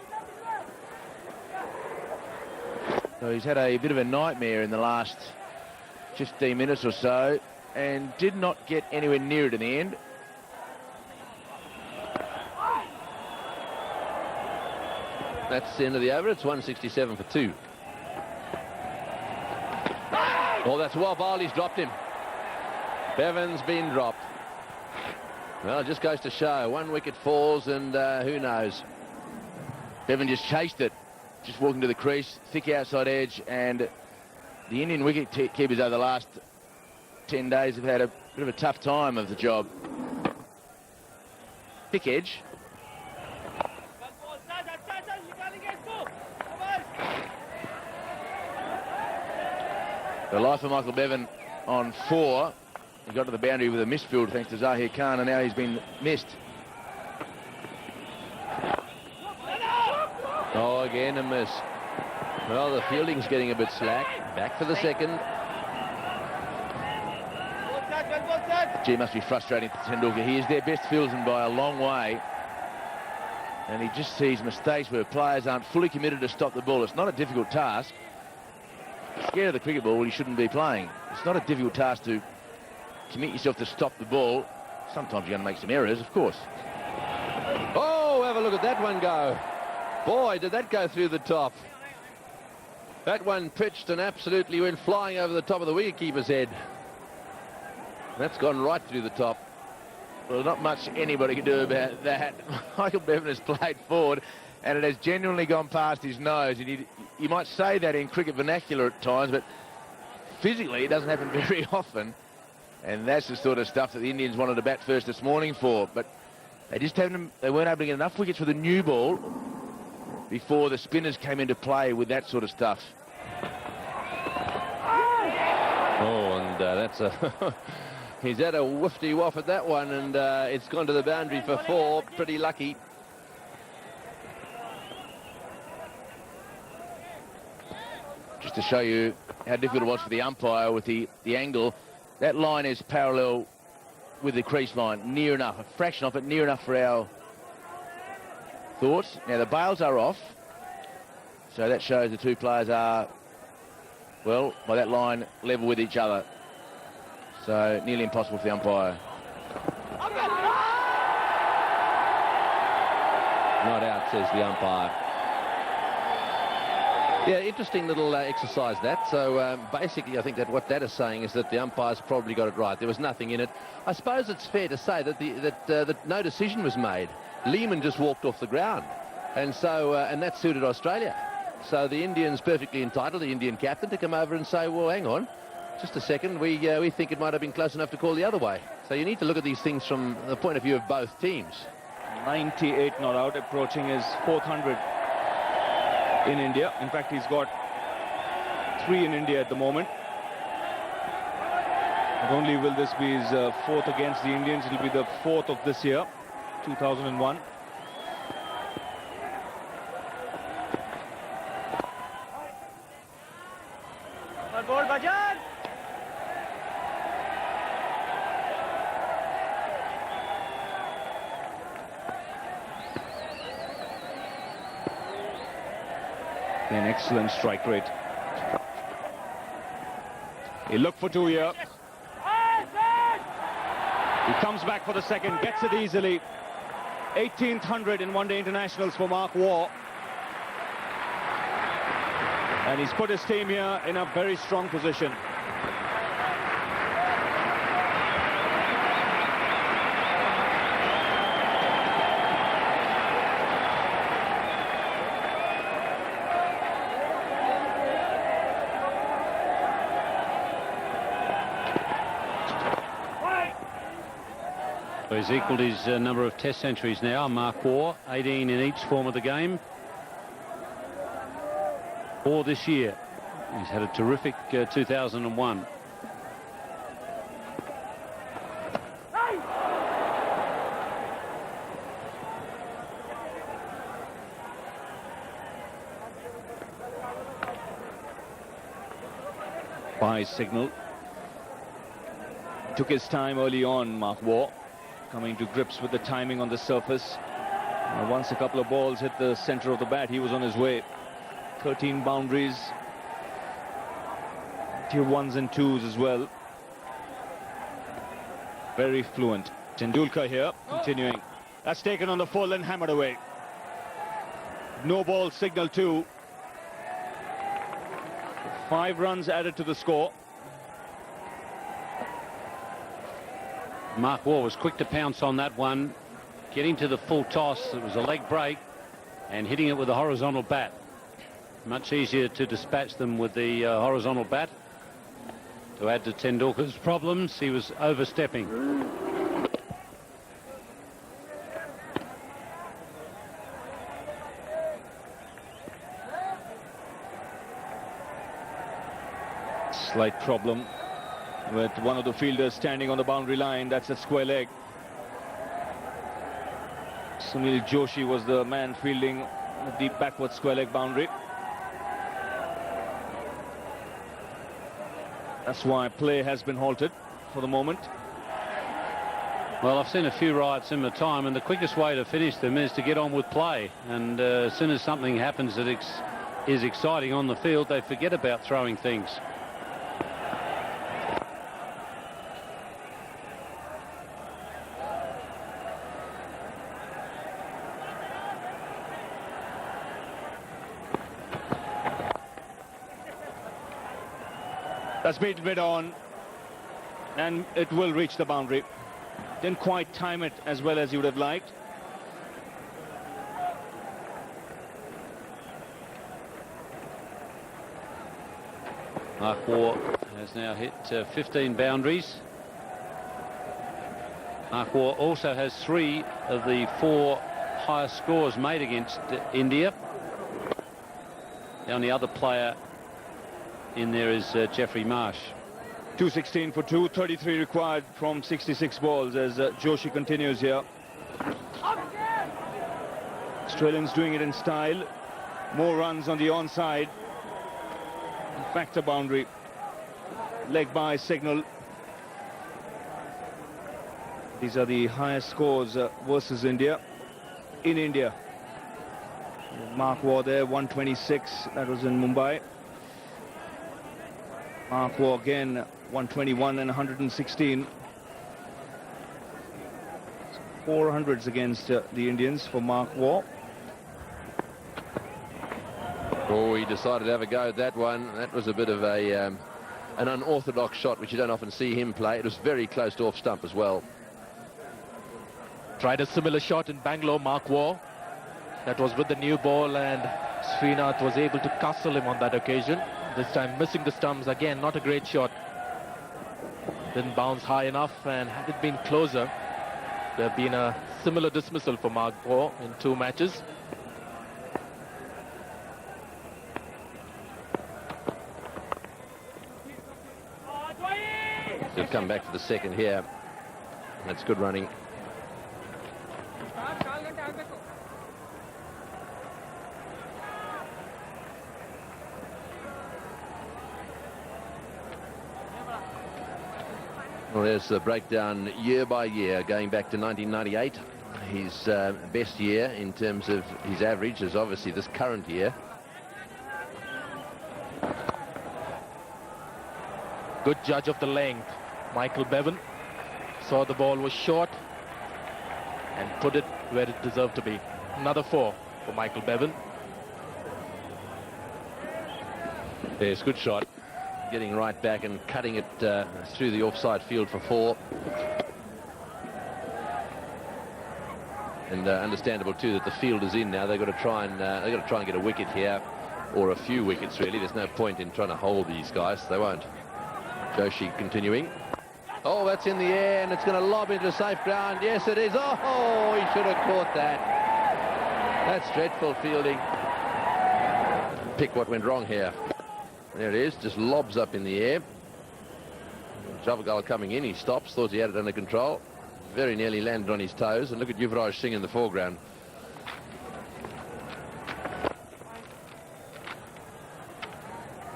So he's had a bit of a nightmare in the last 15 minutes or so and did not get anywhere near it in the end. That's the end of the over. It's 167 for two. Oh, that's well bowled. He's dropped him. Bevan's been dropped. Well, it just goes to show. One wicket falls, and who knows? Bevan just chased it, just walking to the crease, thick outside edge, and the Indian wicket keepers over the last 10 days have had a bit of a tough time of the job. Thick edge. The life of Michael Bevan on 4. He got to the boundary with a misfield thanks to Zahir Khan, and now he's been missed. Oh, again a miss. Well, the fielding's getting a bit slack. Back for the second. Gee, must be frustrating for Tendulkar. He is their best fieldsman by a long way. And he just sees mistakes where players aren't fully committed to stop the ball. It's not a difficult task. Scared of the cricket ball, he shouldn't be playing. It's not a difficult task to commit yourself to stop the ball. Sometimes you're going to make some errors, of course. Oh, have a look at that one go. Boy, did that go through the top. That one pitched and absolutely went flying over the top of the wicketkeeper's head. That's gone right through the top. Well, not much anybody can do about that. Michael Bevan has played forward, and it has genuinely gone past his nose. And you might say that in cricket vernacular at times, but physically it doesn't happen very often. And that's the sort of stuff that the Indians wanted to bat first this morning for. But they weren't able to get enough wickets with the new ball before the spinners came into play with that sort of stuff. Oh, and that's a... He's had a wifty waff at that one, and it's gone to the boundary for 4. Pretty lucky. Just to show you how difficult it was for the umpire with the angle. That line is parallel with the crease line, near enough, a fraction of it, near enough for our thoughts. Now the bails are off, so that shows the two players are, well, by that line, level with each other. So nearly impossible for the umpire. Not out, says the umpire. Yeah, interesting little exercise that. So basically, I think that what that is saying is that the umpire's probably got it right. There was nothing in it. I suppose it's fair to say that that no decision was made. Lehman just walked off the ground, and so and that suited Australia. So the Indians perfectly entitled, the Indian captain, to come over and say, well, hang on, just a second, we think it might have been close enough to call the other way. So you need to look at these things from the point of view of both teams. 98 not out, approaching his 400 in India. In fact, he's got 3 in India at the moment. Not only will this be his 4th against the Indians, it'll be the 4th of this year, 2001. An excellent strike rate. He looked for 2 here. He comes back for the second, gets it easily. 18th 100 in one-day internationals for Mark Waugh. And he's put his team here in a very strong position. He's equalled his number of test centuries now, Mark Waugh, 18 in each form of the game. 4 this year. He's had a terrific 2001. By signal. Took his time early on, Mark Waugh, coming to grips with the timing on the surface. Once a couple of balls hit the center of the bat, he was on his way. 13 boundaries, tier 1s and 2s as well. Very fluent. Tendulkar here, continuing. That's taken on the full and hammered away. No ball signal 2. 5 runs added to the score. Mark Waugh was quick to pounce on that one, getting to the full toss. It was a leg break and hitting it with a horizontal bat. Much easier to dispatch them with the horizontal bat. To add to Tendulkar's problems, he was overstepping. Slight problem with one of the fielders standing on the boundary line. That's a square leg. Sunil Joshi was the man fielding a deep backward square leg boundary. That's why play has been halted for the moment. Well, I've seen a few riots in my time, and the quickest way to finish them is to get on with play. And as soon as something happens that is exciting on the field, they forget about throwing things. That's beaten bit on, and it will reach the boundary. Didn't quite time it as well as you would have liked. Mark Waugh has now hit 15 boundaries. Mark Waugh also has 3 of the 4 highest scores made against India. The only other player in there is Jeffrey Marsh. 216 for 2, 33 required from 66 balls as Joshi continues here. Australians doing it in style. More runs on the onside. Factor boundary. Leg by signal. These are the highest scores versus India. In India. Mark Waugh there, 126. That was in Mumbai. Mark Waugh again, 121 and 116. 400s against the Indians for Mark Waugh. Oh, he decided to have a go at that one. That was a bit of an unorthodox shot, which you don't often see him play. It was very close to off stump as well. Tried a similar shot in Bangalore, Mark Waugh. That was with the new ball, and Srinath was able to castle him on that occasion. This time missing the stumps again, not a great shot. Didn't bounce high enough, and had it been closer, there have been a similar dismissal for Mark Waugh in 2 matches. He'll come back for the second here. That's good running. Well, there's the breakdown year by year, going back to 1998. His best year in terms of his average is obviously this current year. Good judge of the length, Michael Bevan. Saw the ball was short and put it where it deserved to be. Another 4 for Michael Bevan. There's good shot. Getting right back and cutting it through the offside field for 4. And understandable too that the field is in now. They've got to try and get a wicket here, or a few wickets really. There's no point in trying to hold these guys. They won't. Joshi continuing. Oh, that's in the air, and it's going to lob into safe ground. Yes, it is. Oh, he should have caught that. That's dreadful fielding. Pick what went wrong here. There it is, just lobs up in the air. Javagal coming in, he stops, thought he had it under control. Very nearly landed on his toes, and look at Yuvraj Singh in the foreground.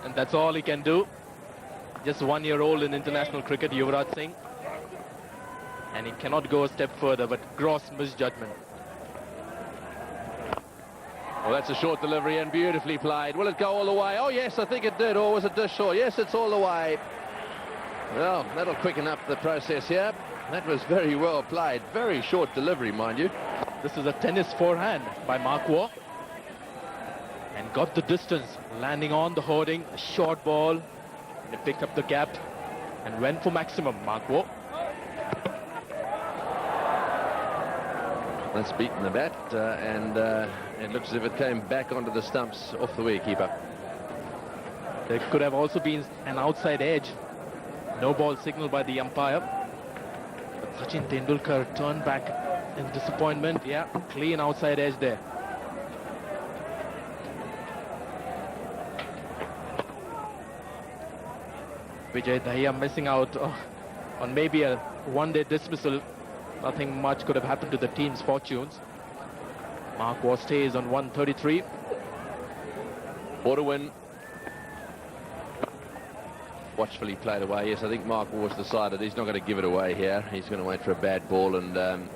And that's all he can do. Just 1-year-old in international cricket, Yuvraj Singh. And he cannot go a step further, but gross misjudgment. Well, that's a short delivery and beautifully played. Will it go all the way? Oh, yes, I think it did. Or was it just short? Yes, it's all the way. Well, that'll quicken up the process here. That was very well played. Very short delivery, mind you. This is a tennis forehand by Mark Waugh. And got the distance, landing on the hoarding. A short ball. And he picked up the gap and went for maximum, Mark Waugh. That's beaten the bat, and it looks as if it came back onto the stumps off the wicketkeeper. There could have also been an outside edge. No ball signal by the umpire. But Sachin Tendulkar turned back in disappointment. Yeah, clean outside edge there. Vijay Dahiya missing out on maybe a one-day dismissal. Nothing much could have happened to the team's fortunes. Mark Waugh stays on 133. Or to win. Watchfully played away. Yes, I think Mark Waugh's decided he's not going to give it away here. He's going to wait for a bad ball and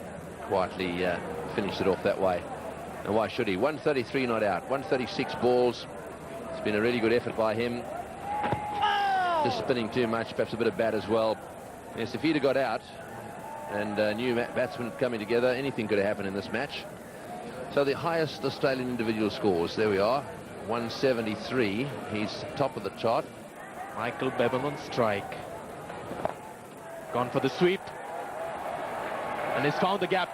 quietly finish it off that way. And why should he? 133 not out. 136 balls. It's been a really good effort by him. Just spinning too much. Perhaps a bit of bat as well. Yes, if he'd have got out and new batsmen coming together, anything could have happened in this match. So the highest Australian individual scores, there we are, 173. He's top of the chart. Michael Bevan on strike. Gone for the sweep. And he's found the gap.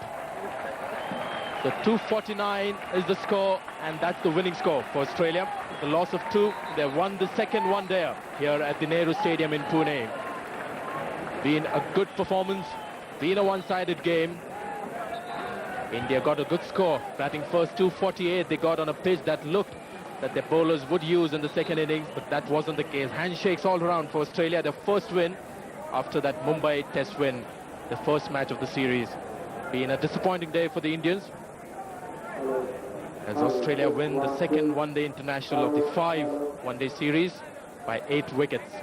So 249 is the score, and that's the winning score for Australia. The loss of 2. They won the second one there, here at the Nehru Stadium in Pune. Been a good performance, been a one-sided game. India got a good score, batting first 248. They got on a pitch that looked that their bowlers would use in the second innings, but that wasn't the case. Handshakes all around for Australia, their first win after that Mumbai Test win, the first match of the series. Been a disappointing day for the Indians, as Australia win the second one-day international of the 5 one-day series by 8 wickets.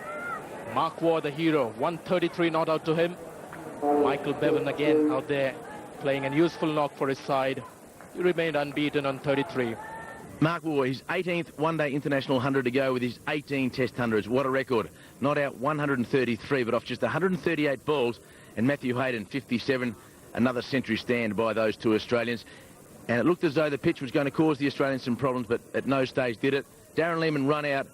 Mark Waugh, the hero, 133 not out to him. Michael Bevan again out there playing a useful knock for his side. He remained unbeaten on 33. Mark Waugh, his 18th one-day international 100 to go with his 18 test hundreds. What a record. Not out 133, but off just 138 balls. And Matthew Hayden, 57. Another century stand by those 2 Australians. And it looked as though the pitch was going to cause the Australians some problems, but at no stage did it. Darren Lehmann run out,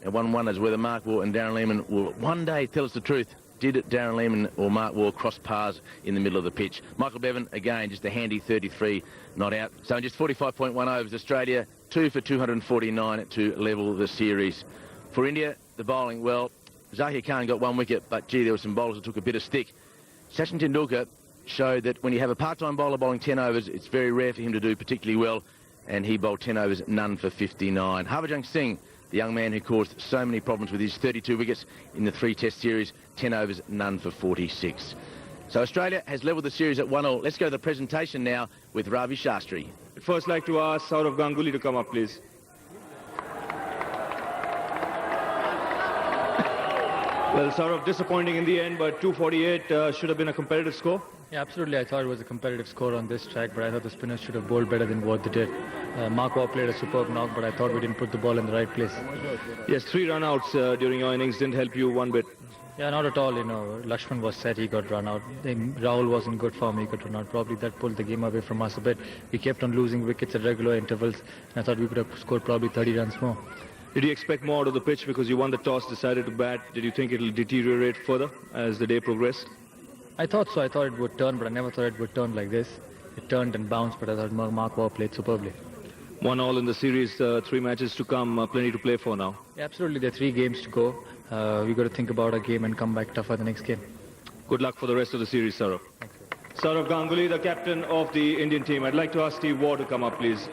and one wonders whether Mark Waugh and Darren Lehmann will one day tell us the truth. Did Darren Lehmann or Mark Waugh cross paths in the middle of the pitch? Michael Bevan, again, just a handy 33 not out. So in just 45.1 overs, Australia 2 for 249 to level the series. For India, the bowling, well, Zahir Khan got 1 wicket, but gee, there were some bowlers that took a bit of stick. Sachin Tendulkar showed that when you have a part-time bowler bowling 10 overs, it's very rare for him to do particularly well, and he bowled 10 overs, none for 59. Harbhajan Singh, the young man who caused so many problems with his 32 wickets in the 3 test series, 10 overs, none for 46. So Australia has levelled the series at 1-1. Let's go to the presentation now with Ravi Shastri. I'd first like to ask Sourav Ganguly to come up, please. Well, Sourav, disappointing in the end, but 248 should have been a competitive score. Yeah, absolutely. I thought it was a competitive score on this track, but I thought the spinners should have bowled better than what they did. Mark Waugh played a superb knock, but I thought we didn't put the ball in the right place. Yes, 3 run-outs during your innings didn't help you one bit. Yeah, not at all. You know, Lakshman was set, he got run out. Then Rahul was in good form, he got run out. Probably that pulled the game away from us a bit. We kept on losing wickets at regular intervals, and I thought we could have scored probably 30 runs more. Did you expect more out of the pitch because you won the toss, decided to bat? Did you think it'll deteriorate further as the day progressed? I thought so. I thought it would turn, but I never thought it would turn like this. It turned and bounced, but I thought Mark Waugh played superbly. 1-1 in the series, 3 matches to come, plenty to play for now. Yeah, absolutely. There are 3 games to go. We've got to think about our game and come back tougher the next game. Good luck for the rest of the series, Sourav. Sourav Ganguly, the captain of the Indian team. I'd like to ask Steve Waugh to come up, please.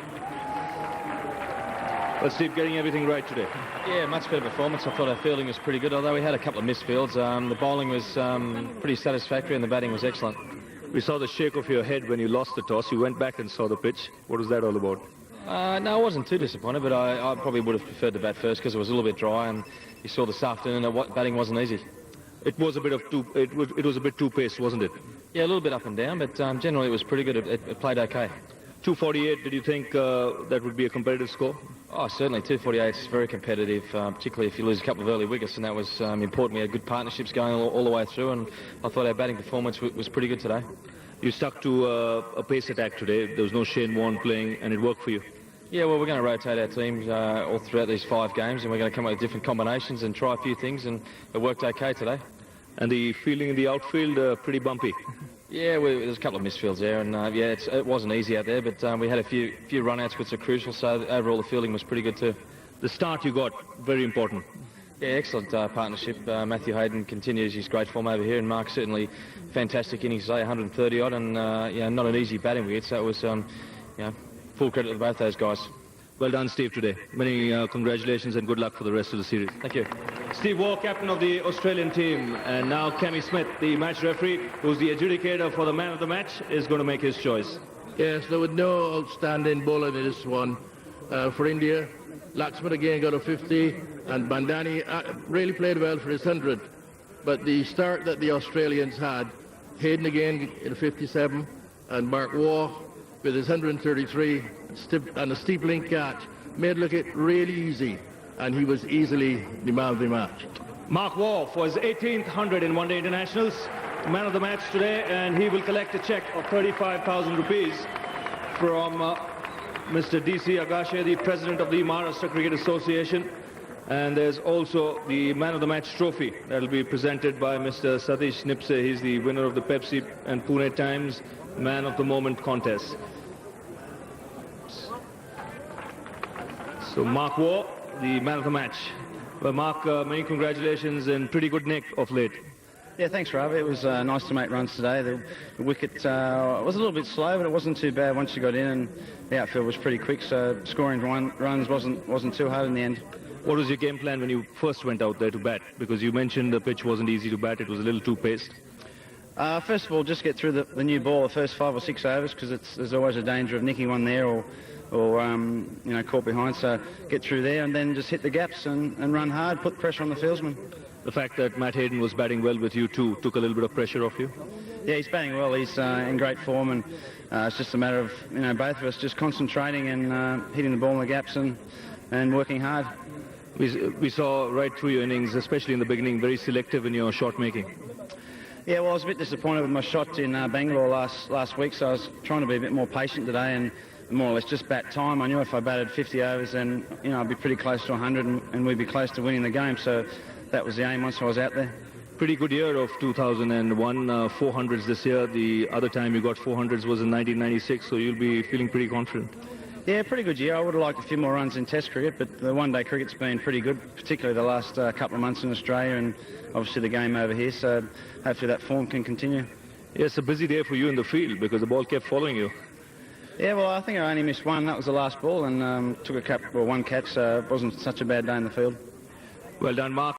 Well, Steve, getting everything right today. Yeah, much better performance. I thought our fielding was pretty good, although we had a couple of missed fields. The bowling was pretty satisfactory and the batting was excellent. We saw the shake of your head when you lost the toss. You went back and saw the pitch. What was that all about? No, I wasn't too disappointed, but I probably would have preferred to bat first because it was a little bit dry, and you saw this afternoon that batting wasn't easy. It was a bit of it was a bit too paced, wasn't it? Yeah, a little bit up and down, but generally it was pretty good. It played okay. 248, did you think that would be a competitive score? Oh, certainly. 248 is very competitive, particularly if you lose a couple of early wickets, and that was important. We had good partnerships going all the way through, and I thought our batting performance was pretty good today. You stuck to a pace attack today. There was no Shane Warne playing, and it worked for you. Yeah, well, we're going to rotate our teams all throughout these 5 games, and we're going to come up with different combinations and try a few things, and it worked okay today. And the fielding in the outfield, pretty bumpy. Yeah, there's a couple of misfields there, and yeah, it wasn't easy out there, but we had a few run-outs which are crucial, so overall the fielding was pretty good too. The start you got, very important. Yeah, excellent partnership. Matthew Hayden continues his great form over here, and Mark certainly fantastic innings today, 130-odd, and yeah, not an easy batting wicket, so it was full credit to both those guys. Well done, Steve, today. Many congratulations and good luck for the rest of the series. Thank you. Steve Waugh, captain of the Australian team, and now Cammy Smith, the match referee, who's the adjudicator for the man of the match, is going to make his choice. Yes, there was no outstanding bowler in this one. For India, Lakshman again got a 50, and Bandani really played well for his 100. But the start that the Australians had, Hayden again in a 57, and Mark Waugh with his 133 and a steepling catch, made look it really easy, and he was easily the man of the match. Mark Waugh for his 18th 100 in one-day internationals, man of the match today, and he will collect a cheque of 35,000 rupees from Mr. D.C. Agashe, the president of the Maharashtra Cricket Association. And there's also the Man of the Match trophy that will be presented by Mr. Satish Nipse. He's the winner of the Pepsi and Pune Times Man of the Moment contest. So Mark Waugh, the Man of the Match. Well, Mark, many congratulations and pretty good nick of late. Yeah, thanks, Rav. It was nice to make runs today. The wicket was a little bit slow, but it wasn't too bad once you got in, and the outfield was pretty quick, so scoring runs wasn't too hard in the end. What was your game plan when you first went out there to bat? Because you mentioned the pitch wasn't easy to bat, it was a little too paced. First of all, just get through the new ball the first 5 or 6 overs, because there's always a danger of nicking one there or caught behind. So get through there and then just hit the gaps and run hard, put pressure on the fieldsman. The fact that Matt Hayden was batting well with you too took a little bit of pressure off you? Yeah, he's batting well. He's in great form, and it's just a matter of both of us just concentrating and hitting the ball in the gaps and working hard. We saw right through your innings, especially in the beginning, very selective in your shot making. Yeah, well, I was a bit disappointed with my shot in Bangalore last week, so I was trying to be a bit more patient today and more or less just bat time. I knew if I batted 50 overs, then I'd be pretty close to 100 and we'd be close to winning the game. So that was the aim once I was out there. Pretty good year of 2001, 400s this year. The other time you got 400s was in 1996, so you'll be feeling pretty confident. Yeah, pretty good year. I would have liked a few more runs in Test cricket, but the one-day cricket's been pretty good, particularly the last couple of months in Australia and obviously the game over here, so hopefully that form can continue. Yeah, it's a busy day for you in the field because the ball kept following you. Yeah, well, I think I only missed one. That was the last ball, and took one catch, so it wasn't such a bad day in the field. Well done, Mark.